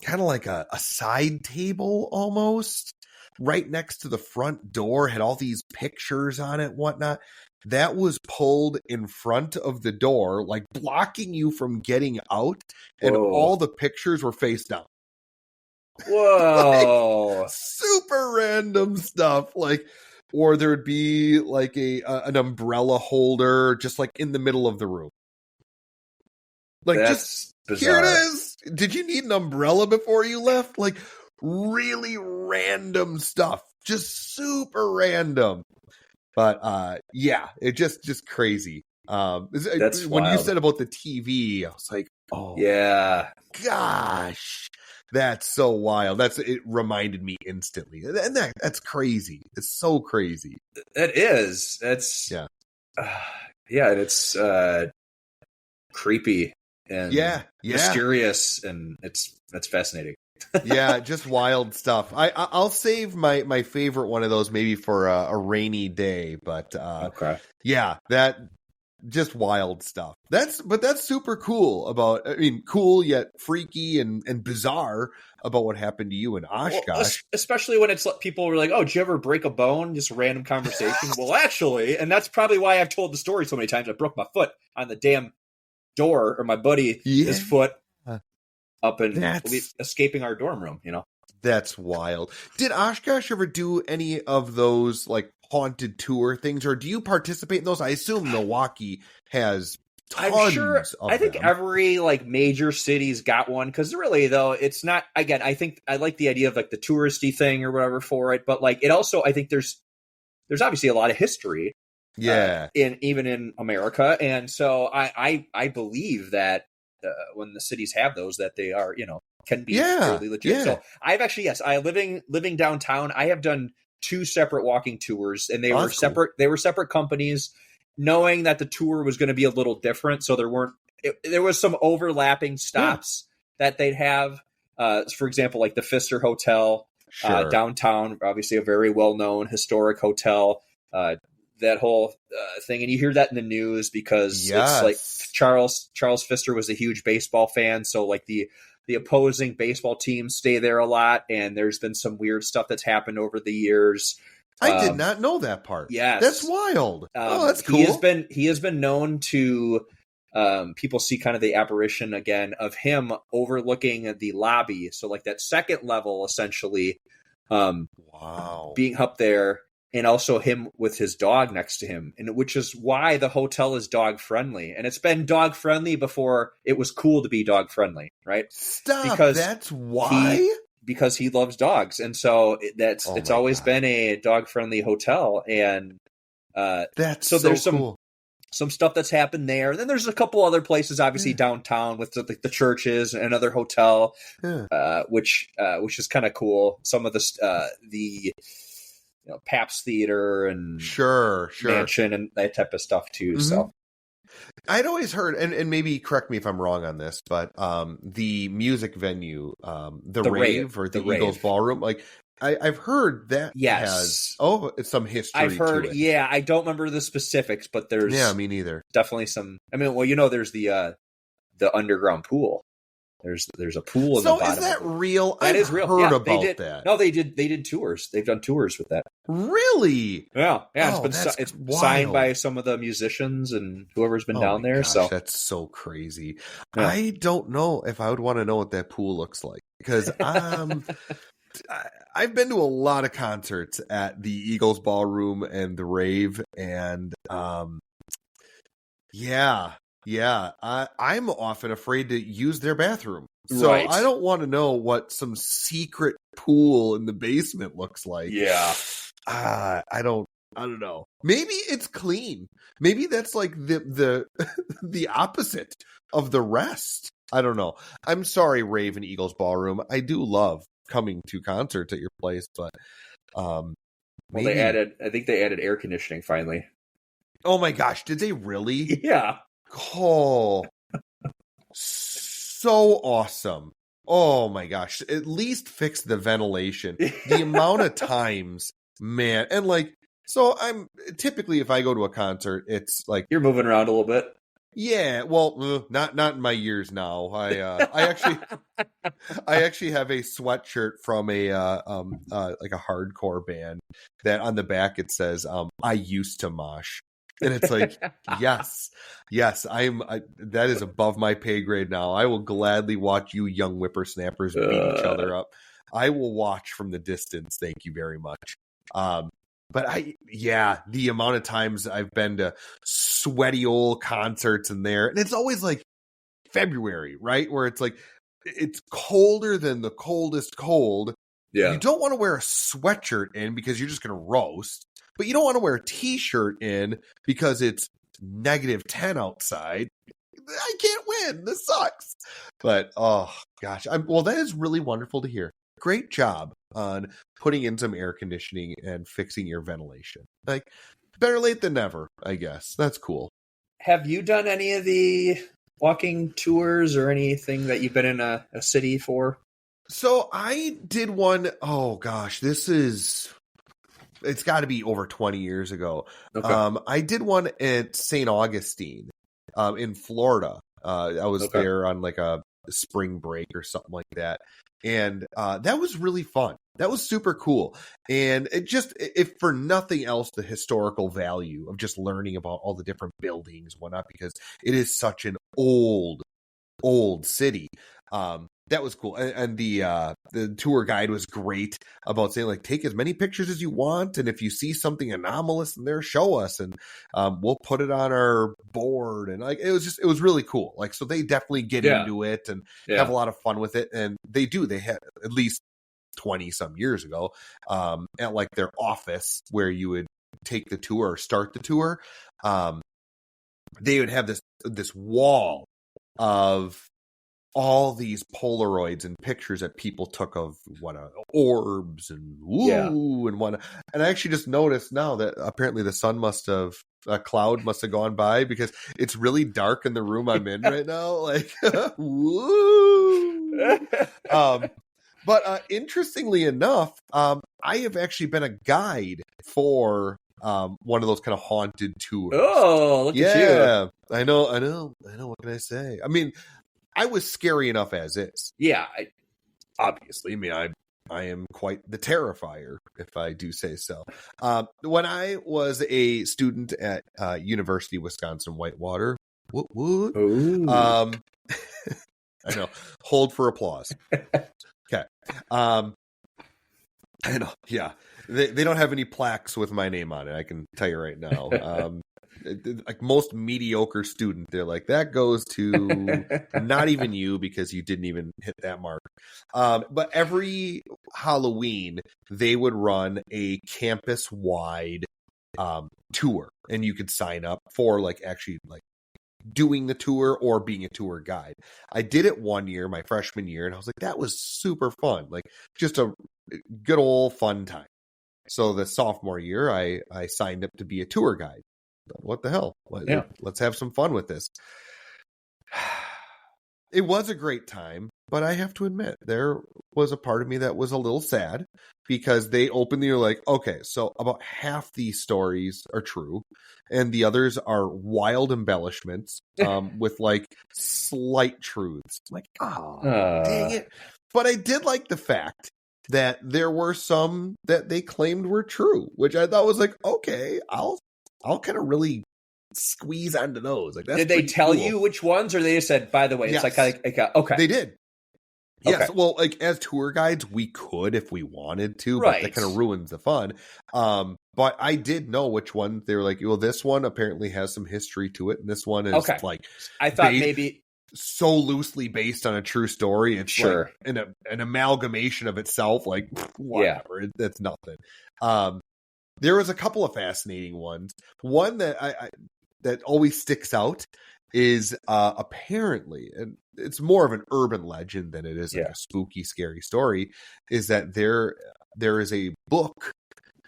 kind of like a side table almost right next to the front door, had all these pictures on it, whatnot. That was pulled in front of the door, like blocking you from getting out, and all the pictures were face down. Whoa. Like, super random stuff. Like, or there would be like an umbrella holder just like in the middle of the room. Like, that's just bizarre. Here it is. Did you need an umbrella before you left? Like, really random stuff. Just super random. But yeah, it just crazy. That's when wild. You said about the TV, I was like, oh yeah, gosh, that's so wild. It reminded me instantly, and that's crazy. It's so crazy. That is. That's yeah, and it's creepy and mysterious, and that's fascinating. Yeah, just wild stuff. I'll save my favorite one of those maybe for a rainy day, but yeah, that just wild stuff. That's super cool cool yet freaky and bizarre about what happened to you in Oshkosh. Well, especially when it's people were like, "Oh, did you ever break a bone?" Just a random conversation. Well, actually, and that's probably why I've told the story so many times. I broke my foot on the damn door, or my buddy, his foot up and That's escaping our dorm room, you know? That's wild. Did Oshkosh ever do any of those like haunted tour things, or do you participate in those? I assume Milwaukee has tons I'm sure. of I think them. every like major city's got one, because really though it's not. Again, I think I like the idea of like the touristy thing or whatever for it, but like it also, I think there's obviously a lot of history, even in America, and so I believe that when the cities have those, that they are, you know, can be fairly legit. Yeah. So I've actually, living downtown, I have done 2 separate walking tours, and they were separate. Cool. They were separate companies, knowing that the tour was going to be a little different. So there was some overlapping stops that they'd have. For example, like the Pfister Hotel downtown, obviously a very well-known historic hotel. That whole thing, and you hear that in the news because it's like Charles Pfister was a huge baseball fan, so like the opposing baseball teams stay there a lot, and there's been some weird stuff that's happened over the years. I did not know that part. Yes, that's wild. That's cool. He has been known to people see kind of the apparition again of him overlooking the lobby, so like that second level essentially. Being up there. And also him with his dog next to him, and which is why the hotel is dog friendly. And it's been dog friendly before it was cool to be dog friendly, right? Stop. That's why? Because he loves dogs, and so it's always been a dog friendly hotel. And that's so there's cool. some stuff that's happened there. And then there's a couple other places, obviously downtown with the churches and another hotel, which is kind of cool. Some of the Pabst Theater and Mansion and that type of stuff too. Mm-hmm. So I'd always heard, and maybe correct me if I'm wrong on this, but the music venue, the Rave or the Eagles Ballroom, like I've heard that has some history. I've heard, to it. I don't remember the specifics, but there's me neither. Definitely some. I mean, there's the underground pool. There's a pool in the bottom. So is that real? That is real. Heard about that. No, they did tours. They've done tours with that. Really? Yeah. It's signed by some of the musicians and whoever's been down there. Gosh, so that's so crazy. Yeah. I don't know if I would want to know what that pool looks like, because I've been to a lot of concerts at the Eagles Ballroom and the Rave, and I'm often afraid to use their bathroom. So I don't want to know what some secret pool in the basement looks like. Yeah. I don't know. Maybe it's clean. Maybe that's like the the opposite of the rest. I don't know. I'm sorry, Rave and Eagles Ballroom. I do love coming to concerts at your place, but maybe... I think they added air conditioning finally. Oh my gosh, did they really? Yeah. Oh, so awesome. Oh my gosh. At least fix the ventilation. The amount of times, man. And like, so I'm typically, if I go to a concert, it's like, you're moving around a little bit. Yeah. Well, not in my years now. I actually have a sweatshirt from a like a hardcore band that on the back it says, I used to mosh. And it's like, yes, that is above my pay grade now. I will gladly watch you young whippersnappers beat each other up. I will watch from the distance. Thank you very much. But the amount of times I've been to sweaty old concerts in there, and it's always like February, right? Where it's like, it's colder than the coldest cold. Yeah. You don't want to wear a sweatshirt in because you're just going to roast. But you don't want to wear a t-shirt in because it's -10 outside. I can't win. This sucks. But, oh, gosh. Well, that is really wonderful to hear. Great job on putting in some air conditioning and fixing your ventilation. Like, better late than never, I guess. That's cool. Have you done any of the walking tours or anything that you've been in a city for? So I did one. Oh, gosh. It's got to be over 20 years ago. Okay. I did one at St. Augustine in Florida. I was there on like a spring break or something like that. And that was really fun. That was super cool. And it just, if for nothing else, the historical value of just learning about all the different buildings and whatnot, because it is such an old city. That was cool. And the tour guide was great about saying, like, take as many pictures as you want. And if you see something anomalous in there, show us. And we'll put it on our board. And like, it was really cool. Like, so they definitely get into it and have a lot of fun with it. And they had at least 20 some years ago, at like their office where you would take the tour or start the tour. They would have this wall of all these Polaroids and pictures that people took of orbs and and whatnot. And I actually just noticed now that apparently a cloud must have gone by, because it's really dark in the room I'm in right now. Like, woo! But interestingly enough, I have actually been a guide for one of those kind of haunted tours. Oh, look at you. I know. What can I say? I mean, I was scary enough as is. Yeah. Obviously. I mean, I am quite the terrifier, if I do say so. When I was a student at University of Wisconsin Whitewater, I know. Hold for applause. Okay. I know. Yeah. They don't have any plaques with my name on it, I can tell you right now. Like most mediocre student, they're like, that goes to not even you, because you didn't even hit that mark. But every Halloween, they would run a campus-wide tour, and you could sign up for like actually like doing the tour or being a tour guide. I did it one year, my freshman year, and I was like, that was super fun. Like, just a good old fun time. So the sophomore year, I signed up to be a tour guide. What the hell? Let's have some fun with this. It was a great time, but I have to admit, there was a part of me that was a little sad, because they openly are like, okay, so about half these stories are true, and the others are wild embellishments with like slight truths. I'm like, dang it. But I did like the fact that there were some that they claimed were true, which I thought was like, okay, I'll kind of really squeeze onto those. Like, that's did they tell you which ones, or they just said, by the way, it's like okay. They did. Yes. Okay. Well, like, as tour guides, we could if we wanted to, but that kind of ruins the fun. But I did know which one. They were like, well, this one apparently has some history to it, and this one is like, I thought maybe so loosely based on a true story. It's like an amalgamation of itself. Like, whatever. That's nothing. There was a couple of fascinating ones. One that that always sticks out is apparently, and it's more of an urban legend than it is like a spooky, scary story, is that there is a book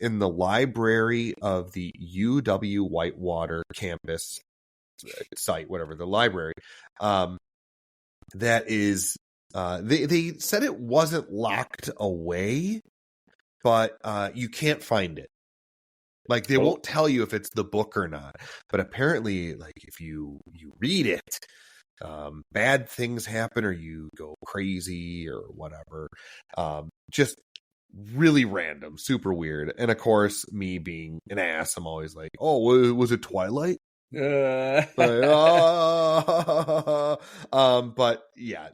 in the library of the UW Whitewater campus site, whatever, the library, that is, they said it wasn't locked away, but you can't find it. Like, they won't tell you if it's the book or not, but apparently, like, if you read it, bad things happen, or you go crazy or whatever. Just really random, super weird. And of course, me being an ass, I'm always like, oh, was it Twilight? Like, but yeah,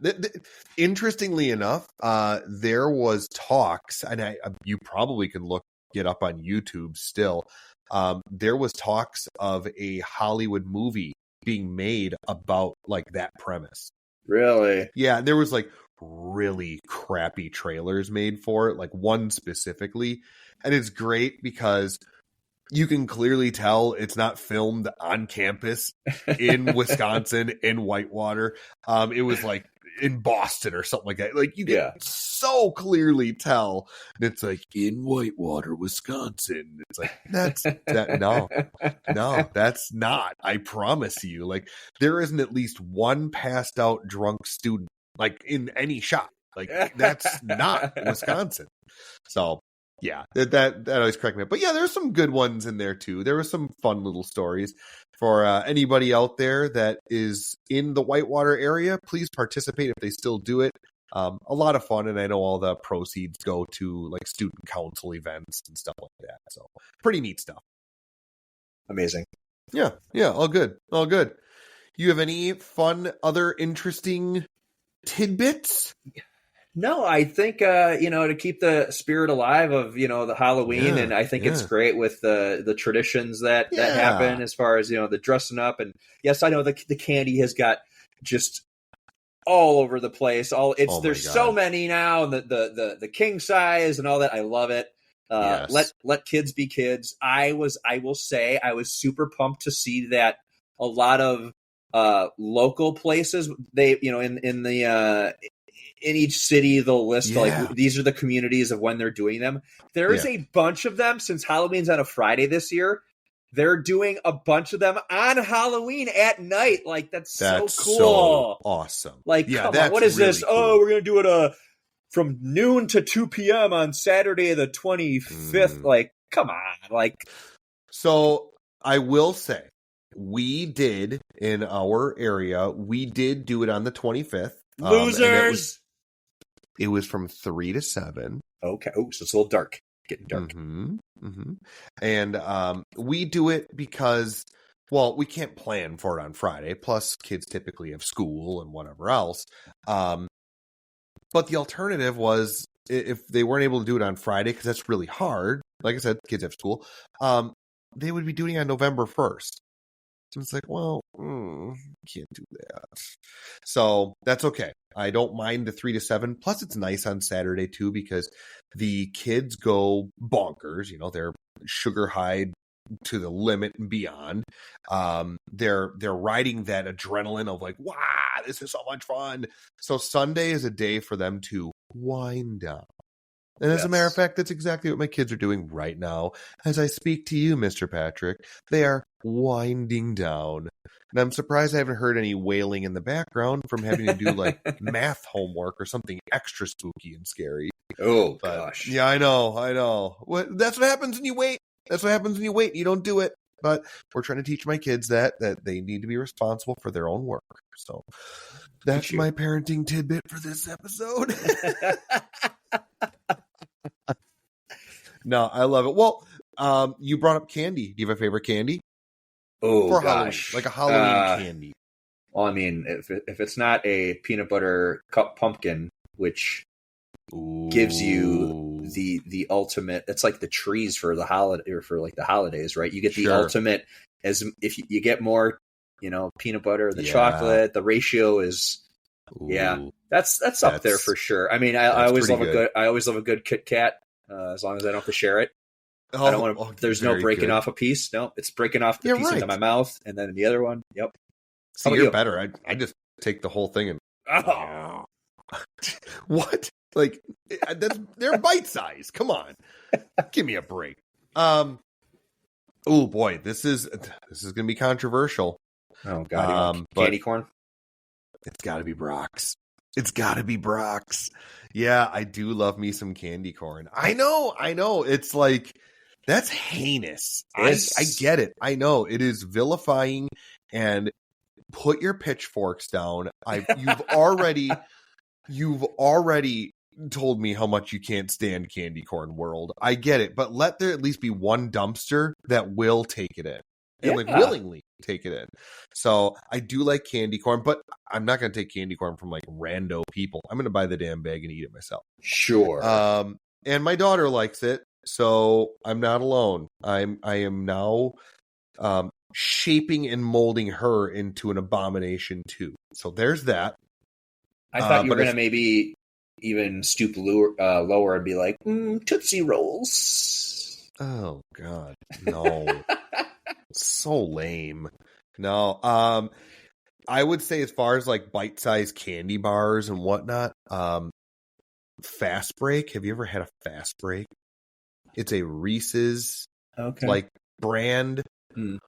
interestingly enough, there was talks, and you probably can get up on YouTube still. There was talks of a Hollywood movie being made about like that premise. Really? Yeah, there was like really crappy trailers made for it, like one specifically, and it's great because you can clearly tell it's not filmed on campus in Wisconsin, in Whitewater. It was like in Boston or something like that. Like, you can so clearly tell. And it's like, in Whitewater, Wisconsin. It's like, no, that's not. I promise you. Like, there isn't at least one passed out drunk student, like, in any shop. Like, that's not Wisconsin. So, yeah, that always cracked me up. But yeah, there's some good ones in there too. There were some fun little stories for anybody out there that is in the Whitewater area. Please participate if they still do it. A lot of fun, and I know all the proceeds go to like student council events and stuff like that. So pretty neat stuff. Amazing. Yeah, all good. You have any fun, other interesting tidbits? No, I think to keep the spirit alive of the Halloween, and I think it's great with the traditions that happen as far as the dressing up, and yes, I know the candy has got just all over the place. There's so many now, and the king size and all that. I love it. Let kids be kids. I will say I was super pumped to see that a lot of local places, they in each city they'll list like these are the communities of when they're doing them. There is a bunch of them since Halloween's on a Friday this year. They're doing a bunch of them on Halloween at night. Like that's so cool. So awesome. Like, come on, what is really this? Cool. Oh, we're gonna do it from noon to 2 p.m. on Saturday the 25th. Like, come on. Like, so I will say we did in our area, we did do it on the 25th. Losers. It was from 3 to 7. Okay. Oh, so it's a little dark. Getting dark. And we do it because, well, we can't plan for it on Friday. Plus, kids typically have school and whatever else. But the alternative was if they weren't able to do it on Friday, because that's really hard. Like I said, kids have school. They would be doing it on November 1st. So it's like, well, can't do that. So that's okay. I don't mind the 3 to 7. Plus, it's nice on Saturday too because the kids go bonkers. They're sugar high to the limit and beyond. They're riding that adrenaline of like, wow, this is so much fun. So Sunday is a day for them to wind down. And as a matter of fact, that's exactly what my kids are doing right now. As I speak to you, Mr. Patrick, they are winding down. And I'm surprised I haven't heard any wailing in the background from having to do like math homework or something extra spooky and scary. Oh, gosh. Yeah, I know. That's what happens when you wait. You don't do it. But we're trying to teach my kids that they need to be responsible for their own work. So that's my parenting tidbit for this episode. No, I love it. Well, you brought up candy. Do you have a favorite candy? Oh, for gosh. Halloween, like a Halloween candy. Well, I mean, if it's not a peanut butter cup pumpkin, which gives you the ultimate, it's like the trees for the holiday or for like the holidays, right? You get the ultimate as if you get more, peanut butter, the chocolate, the ratio is, that's up there for sure. I mean, I always love a good Kit Kat. As long as I don't have to share it. I don't want to. There's no breaking off a piece. No, it's breaking off the piece into my mouth, and then the other one. Yep. See, you're better. I just take the whole thing and. What? Like they're bite size. Come on, give me a break. Oh boy, this is gonna be controversial. Oh god, candy corn. It's got to be Brock's. Yeah, I do love me some candy corn. I know. It's like, that's heinous. I get it. I know. It is vilifying, and put your pitchforks down. You've already told me how much you can't stand candy corn world. I get it. But let there at least be one dumpster that will take it in. And willingly take it in. So I do like candy corn, but I'm not going to take candy corn from like rando people. I'm going to buy the damn bag and eat it myself. Sure. And my daughter likes it, so I'm not alone. I am now shaping and molding her into an abomination too. So there's that. I thought you were going to maybe even stoop lower and be like, Tootsie Rolls. Oh God, no. So lame. No, I would say as far as like bite-sized candy bars and whatnot, Fast Break. Have you ever had a Fast Break? It's a Reese's like brand. You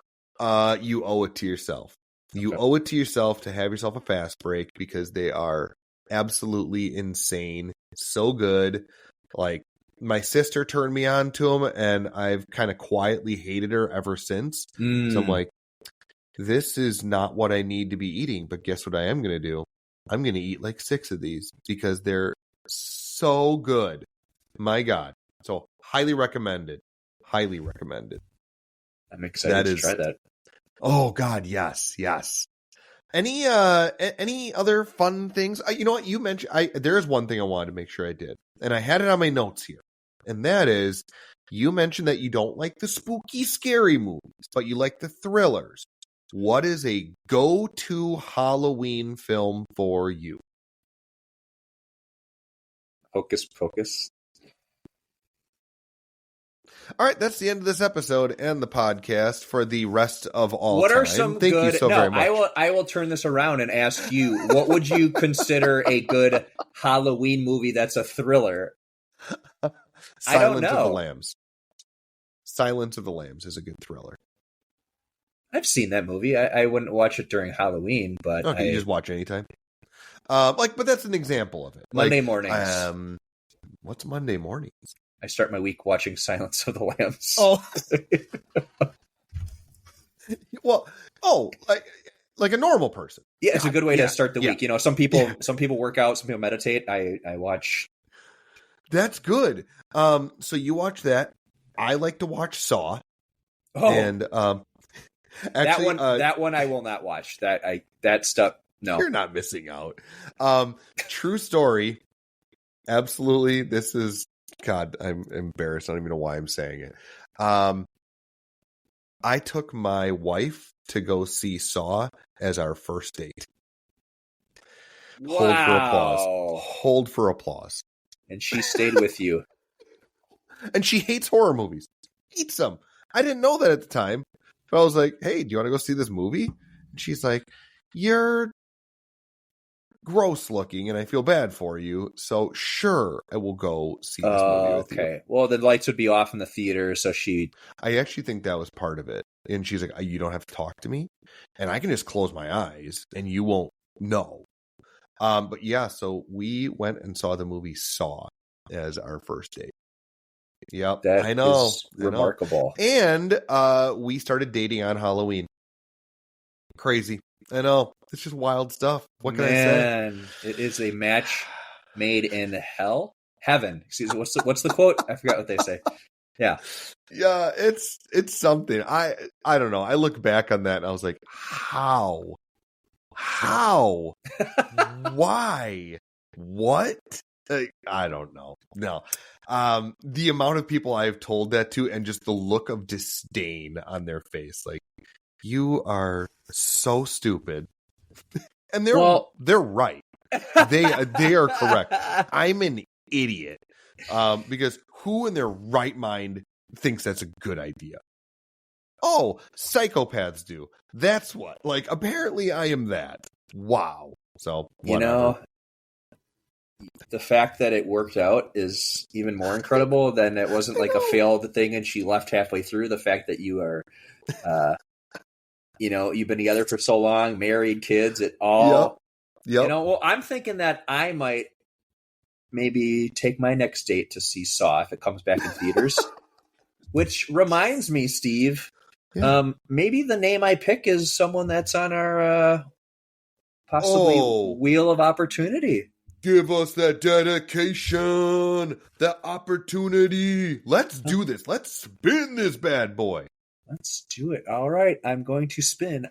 owe it to yourself. You owe it to yourself to have yourself a Fast Break because they are absolutely insane. So good. Like, my sister turned me on to them, and I've kind of quietly hated her ever since. So I'm like, this is not what I need to be eating. But guess what I am going to do? I'm going to eat like 6 of these because they're so good. My God. So highly recommended. Highly recommended. I'm excited to try that. Oh, God, yes. Any other fun things? You know what you mentioned? There is one thing I wanted to make sure I did, and I had it on my notes here, and that is you mentioned that you don't like the spooky, scary movies, but you like the thrillers. What is a go-to Halloween film for you? Hocus Pocus. All right, that's the end of this episode and the podcast for the rest of all what time. Are some Thank good? you so very much. I will turn this around and ask you: what would you consider a good Halloween movie that's a thriller? Silence of the Lambs. Silence of the Lambs is a good thriller. I've seen that movie. I wouldn't watch it during Halloween, but you just watch anytime. But that's an example of it. Monday mornings. What's Monday mornings? I start my week watching Silence of the Lambs. Like a normal person. Yeah, it's a good way to start the week. You know, some people work out, some people meditate. I watch. That's good. So you watch that. I like to watch Saw. Oh, and actually, that one I will not watch. That stuff. No, you're not missing out. True story. Absolutely, this is. God, I'm embarrassed. I don't even know why I'm saying it. I took my wife to go see Saw as our first date. Wow. Hold for applause. And she stayed with you. And she hates horror movies. Hates them. I didn't know that at the time. So I was like, hey, do you want to go see this movie? And she's like, you're gross looking and I feel bad for you, so sure, I will go see this movie with you. Okay. Well, the lights would be off in the theater, so I actually think that was part of it. And she's like, you don't have to talk to me, and I can just close my eyes and you won't know. But yeah, so we went and saw the movie Saw as our first date. Yep, I know. Remarkable. And we started dating on Halloween. Crazy. I know. It's just wild stuff. What can I say? It is a match made in heaven. Excuse me. What's the quote? I forgot what they say. Yeah. Yeah, it's something. I don't know. I look back on that and I was like, how? Why? What? I don't know. No. The amount of people I've told that to and just the look of disdain on their face, like, you are so stupid. And they're right. They are correct. I'm an idiot. Because who in their right mind thinks that's a good idea? Oh, psychopaths do. That's what. Like, apparently I am that. Wow. So, whatever. You know, the fact that it worked out is even more incredible than it wasn't like a failed thing and she left halfway through. The fact that you are... you've been together for so long, married, kids, it all. Yep. Well, I'm thinking that I might maybe take my next date to see Saw if it comes back in theaters. Which reminds me, Steve, maybe the name I pick is someone that's on our possibly Wheel of Opportunity. Give us that dedication, that opportunity. Let's do this. Let's spin this bad boy. Let's do it. All right. I'm going to spin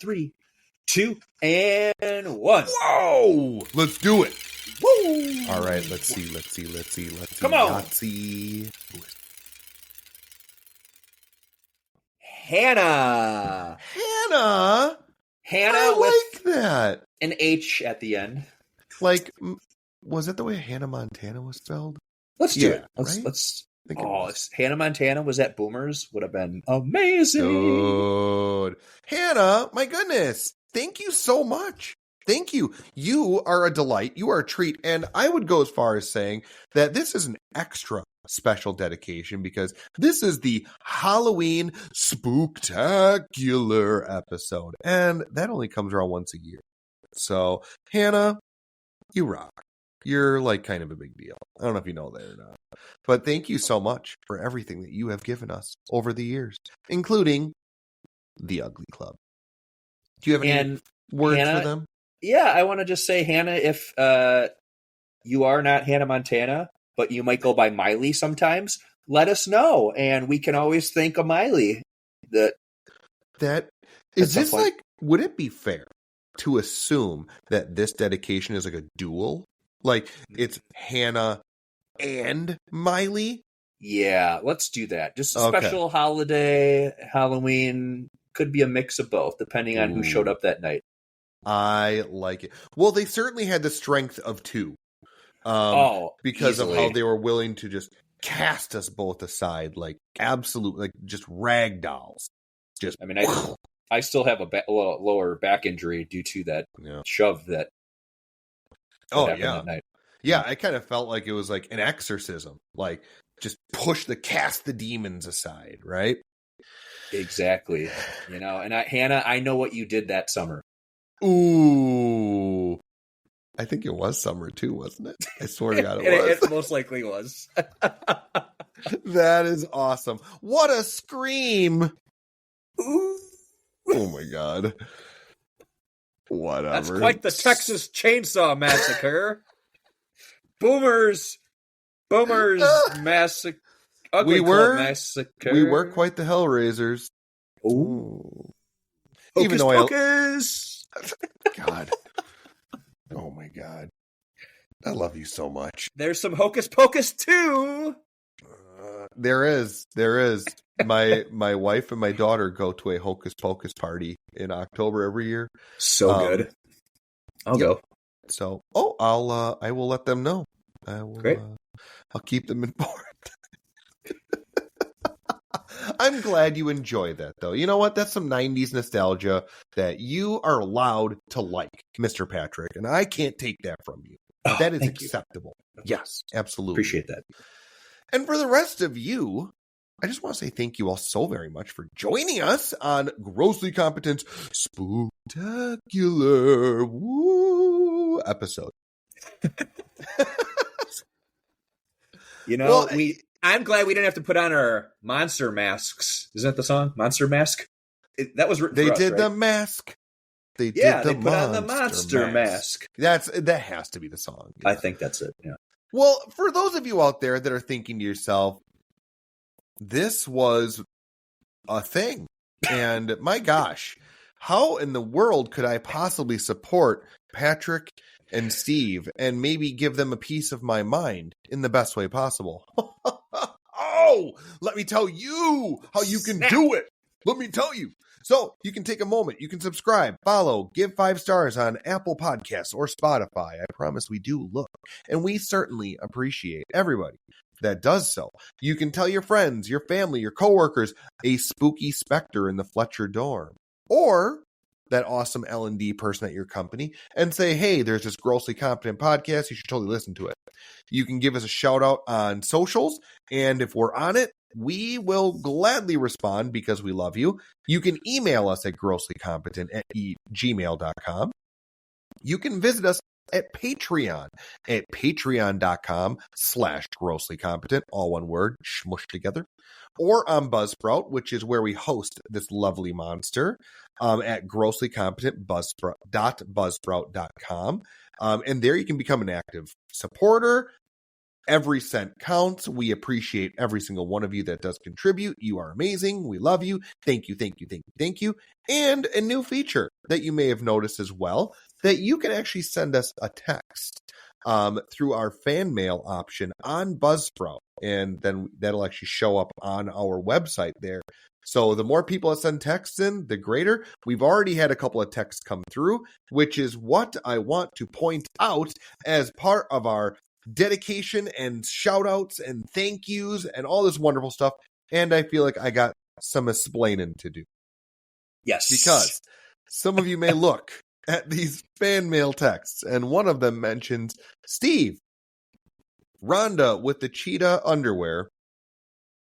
3, 2, and 1. Whoa! Let's do it. Woo! All right. Let's see. Come on. Let's see. Hannah. I with like that. An H at the end. Like, was that the way Hannah Montana was spelled? Let's do it. Let's. Hannah Montana was at Boomers would have been amazing. Dude. Hannah, my goodness. Thank you so much. Thank you. You are a delight. You are a treat. And I would go as far as saying that this is an extra special dedication because this is the Halloween Spooktacular episode. And that only comes around once a year. So, Hannah, you rock. You're like kind of a big deal. I don't know if you know that or not. But thank you so much for everything that you have given us over the years, including the Ugly Club. Do you have any words for them? Yeah, I want to just say, Hannah, if you are not Hannah Montana, but you might go by Miley sometimes, let us know. And we can always thank a Miley. That is this like, would it be fair to assume that this dedication is like a duel. Like it's Hannah and Miley. Yeah, let's do that. Just a special holiday, Halloween. Could be a mix of both, depending on who showed up that night. I like it. Well, they certainly had the strength of two. Because easily. of how they were willing to just cast us both aside, like absolute, like just rag dolls. Just, I mean, I still have a lower back injury due to that shove that happened that night. Yeah, I kind of felt like it was like an exorcism, like just cast the demons aside, right? Exactly. And Hannah, I know what you did that summer. Ooh. I think it was summer too, wasn't it? I swear to God it was. It most likely was. That is awesome. What a scream. Ooh. Oh my God. Whatever. That's quite the Texas Chainsaw Massacre. Boomers Massacre. We were quite the Hellraisers. Ooh. Even though Hocus. God. Oh my God. I love you so much. There's some Hocus Pocus too. There is. My wife and my daughter go to a Hocus Pocus party in October every year. So good. I'll go. So, I will let them know. Great. I'll keep them informed. I'm glad you enjoy that, though. You know what? That's some 90s nostalgia that you are allowed to like, Mr. Patrick, and I can't take that from you. That is acceptable. Yes, absolutely. Appreciate that. And for the rest of you, I just want to say thank you all so very much for joining us on Grossly Competent's Spooktacular episode. I'm glad we didn't have to put on our monster masks. Isn't that the song? Monster Mask? That was written They for us, did right? the mask. They put on the monster mask. That has to be the song. I think that's it, yeah. Well, for those of you out there that are thinking to yourself, this was a thing. And my gosh, how in the world could I possibly support Patrick and Steve and maybe give them a piece of my mind in the best way possible? Let me tell you how you can do it. Let me tell you. So you can take a moment. You can subscribe, follow, give 5 stars on Apple Podcasts or Spotify. I promise we do look. And we certainly appreciate everybody that does so. You can tell your friends, your family, your coworkers a spooky specter in the Fletcher dorm. Or that awesome L&D person at your company and say, hey, there's this Grossly Competent podcast. You should totally listen to it. You can give us a shout out on socials. And if we're on it, we will gladly respond because we love you. You can email us at grosslycompetent@gmail.com. You can visit us at Patreon at patreon.com/grosslycompetent, all one word, smushed together, or on Buzzsprout, which is where we host this lovely monster, at grosslycompetentbuzzsprout.com. And there you can become an active supporter. Every cent counts. We appreciate every single one of you that does contribute. You are amazing. We love you. Thank you, thank you, thank you, thank you. And a new feature that you may have noticed as well, that you can actually send us a text through our fan mail option on Buzzsprout. And then that'll actually show up on our website there. So the more people that send texts in, the greater. We've already had a couple of texts come through, which is what I want to point out as part of our dedication and shout outs and thank yous and all this wonderful stuff. And I feel like I got some explaining to do. Yes. Because some of you may look at these fan mail texts and one of them mentions Steve. Rhonda with the cheetah underwear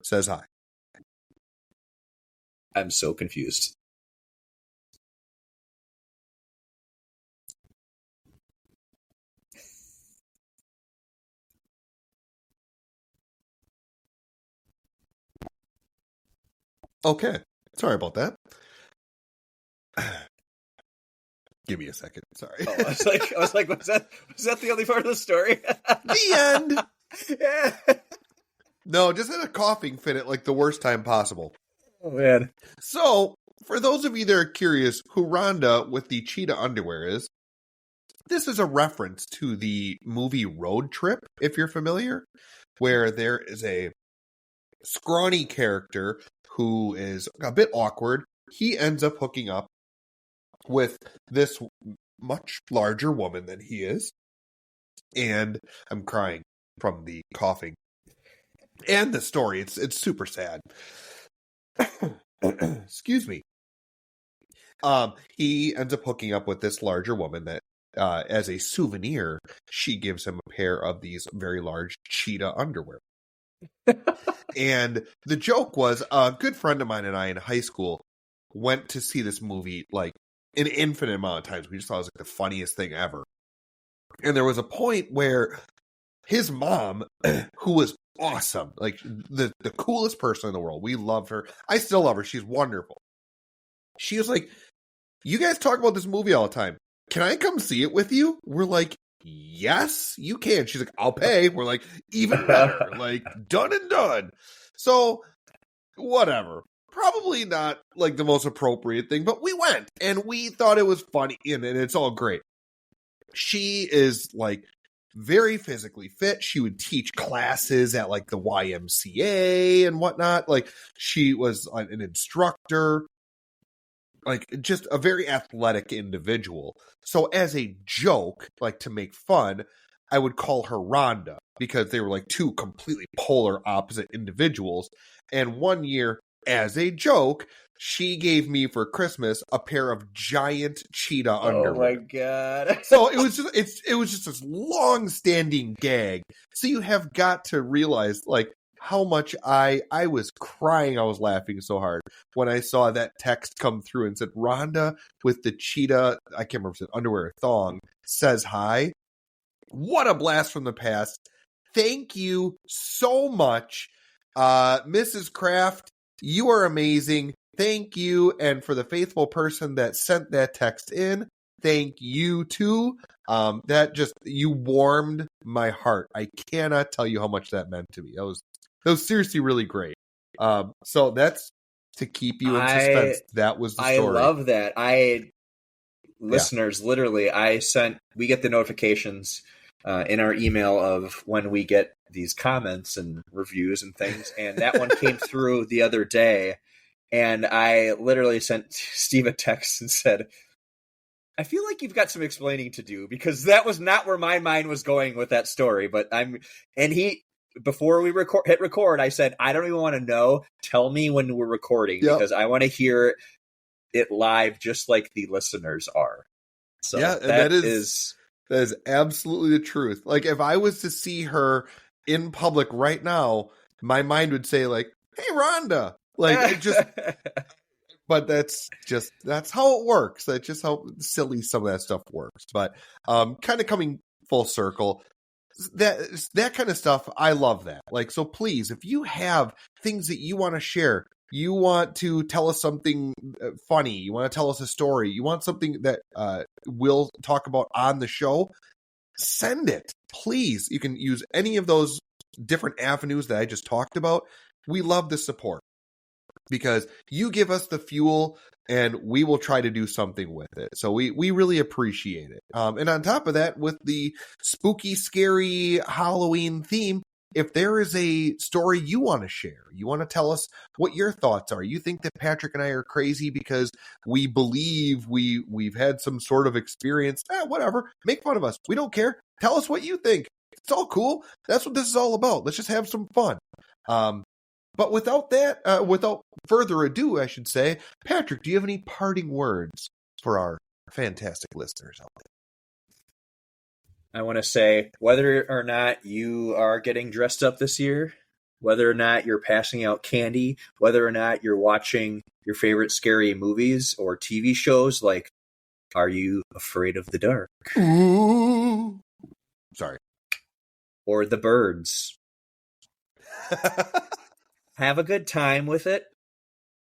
says hi. I'm so confused. Okay. Sorry about that. Give me a second. Sorry. I was like, was that the only part of the story? The end. Yeah. No, just had a coughing fit at like the worst time possible. Oh man. So for those of you that are curious who Rhonda with the cheetah underwear is, this is a reference to the movie Road Trip, if you're familiar, where there is a scrawny character who is a bit awkward. He ends up hooking up with this much larger woman than he is. And I'm crying from the coughing. And the story, it's super sad. Excuse me. He ends up hooking up with this larger woman that, as a souvenir, she gives him a pair of these very large cheetah underwear. And the joke was, a good friend of mine and I in high school went to see this movie like an infinite amount of times. We just thought it was like the funniest thing ever. And there was a point where his mom, who was awesome, like the coolest person in the world, we loved her. I still love her. She's wonderful. She was like, you guys talk about this movie all the time. Can I come see it with you? We're like, yes, you can. She's like, I'll pay. We're like, even better. Like, done and done. So, whatever. Probably not like the most appropriate thing, but we went and we thought it was funny and it's all great. She is like very physically fit. She would teach classes at like the YMCA and whatnot. Like she was an instructor, like just a very athletic individual. So as a joke, like to make fun, I would call her Rhonda because they were like two completely polar opposite individuals. And one year, as a joke, she gave me for Christmas a pair of giant cheetah underwear. Oh my god. So it was just this long-standing gag. So you have got to realize like how much I was crying. I was laughing so hard when I saw that text come through and said Rhonda with the cheetah, I can't remember if it said underwear or thong, says hi. What a blast from the past. Thank you so much. Mrs. Kraft, you are amazing. Thank you. And for the faithful person that sent that text in, thank you too. You warmed my heart. I cannot tell you how much that meant to me. That was seriously really great. So that's to keep you in suspense. That was the story. I love that. Listeners, literally, we get the notifications in our email of when we get these comments and reviews and things. And that one came through the other day. And I literally sent Steve a text and said, I feel like you've got some explaining to do because that was not where my mind was going with that story. Before we hit record, I said, I don't even want to know. Tell me when we're recording because I want to hear it live just like the listeners are. So yeah, that is absolutely the truth. Like if I was to see her in public right now, my mind would say like, hey, Rhonda. Like it just, but that's how it works. That's just how silly some of that stuff works. But kind of coming full circle, that kind of stuff, I love that. Like, so please, if you have things that you want to share, you want to tell us something funny, you want to tell us a story, you want something that we'll talk about on the show, send it, please. You can use any of those different avenues that I just talked about. We love the support because you give us the fuel and we will try to do something with it. So we really appreciate it. And on top of that, with the spooky, scary Halloween theme, if there is a story you want to share, you want to tell us what your thoughts are, you think that Patrick and I are crazy because we believe we've had some sort of experience, whatever, make fun of us. We don't care. Tell us what you think. It's all cool. That's what this is all about. Let's just have some fun. But without further ado, I should say, Patrick, do you have any parting words for our fantastic listeners out there? I want to say, whether or not you are getting dressed up this year, whether or not you're passing out candy, whether or not you're watching your favorite scary movies or TV shows, like, are you afraid of the dark? Ooh. Sorry. Or the birds. Have a good time with it.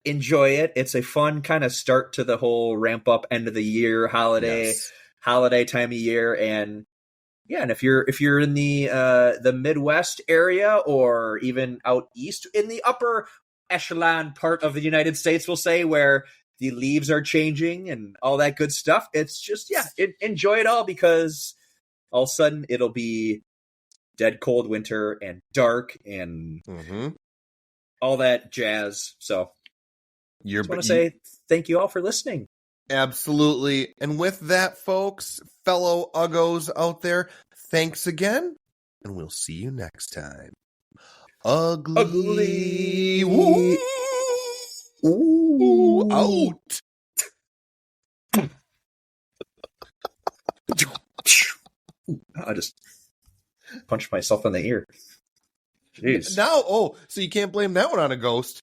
Enjoy it. It's a fun kind of start to the whole ramp up end of the year holiday time of year. And yeah, and if you're in the Midwest area or even out east in the upper echelon part of the United States, we'll say, where the leaves are changing and all that good stuff. It's just, enjoy it all, because all of a sudden it'll be dead cold winter and dark and all that jazz. So I just want to say thank you all for listening. Absolutely. And with that, folks, fellow Uggos out there, thanks again, and we'll see you next time. Ugly. Woo! Ooh, out. I just punched myself in the ear. Jeez. Now, so you can't blame that one on a ghost.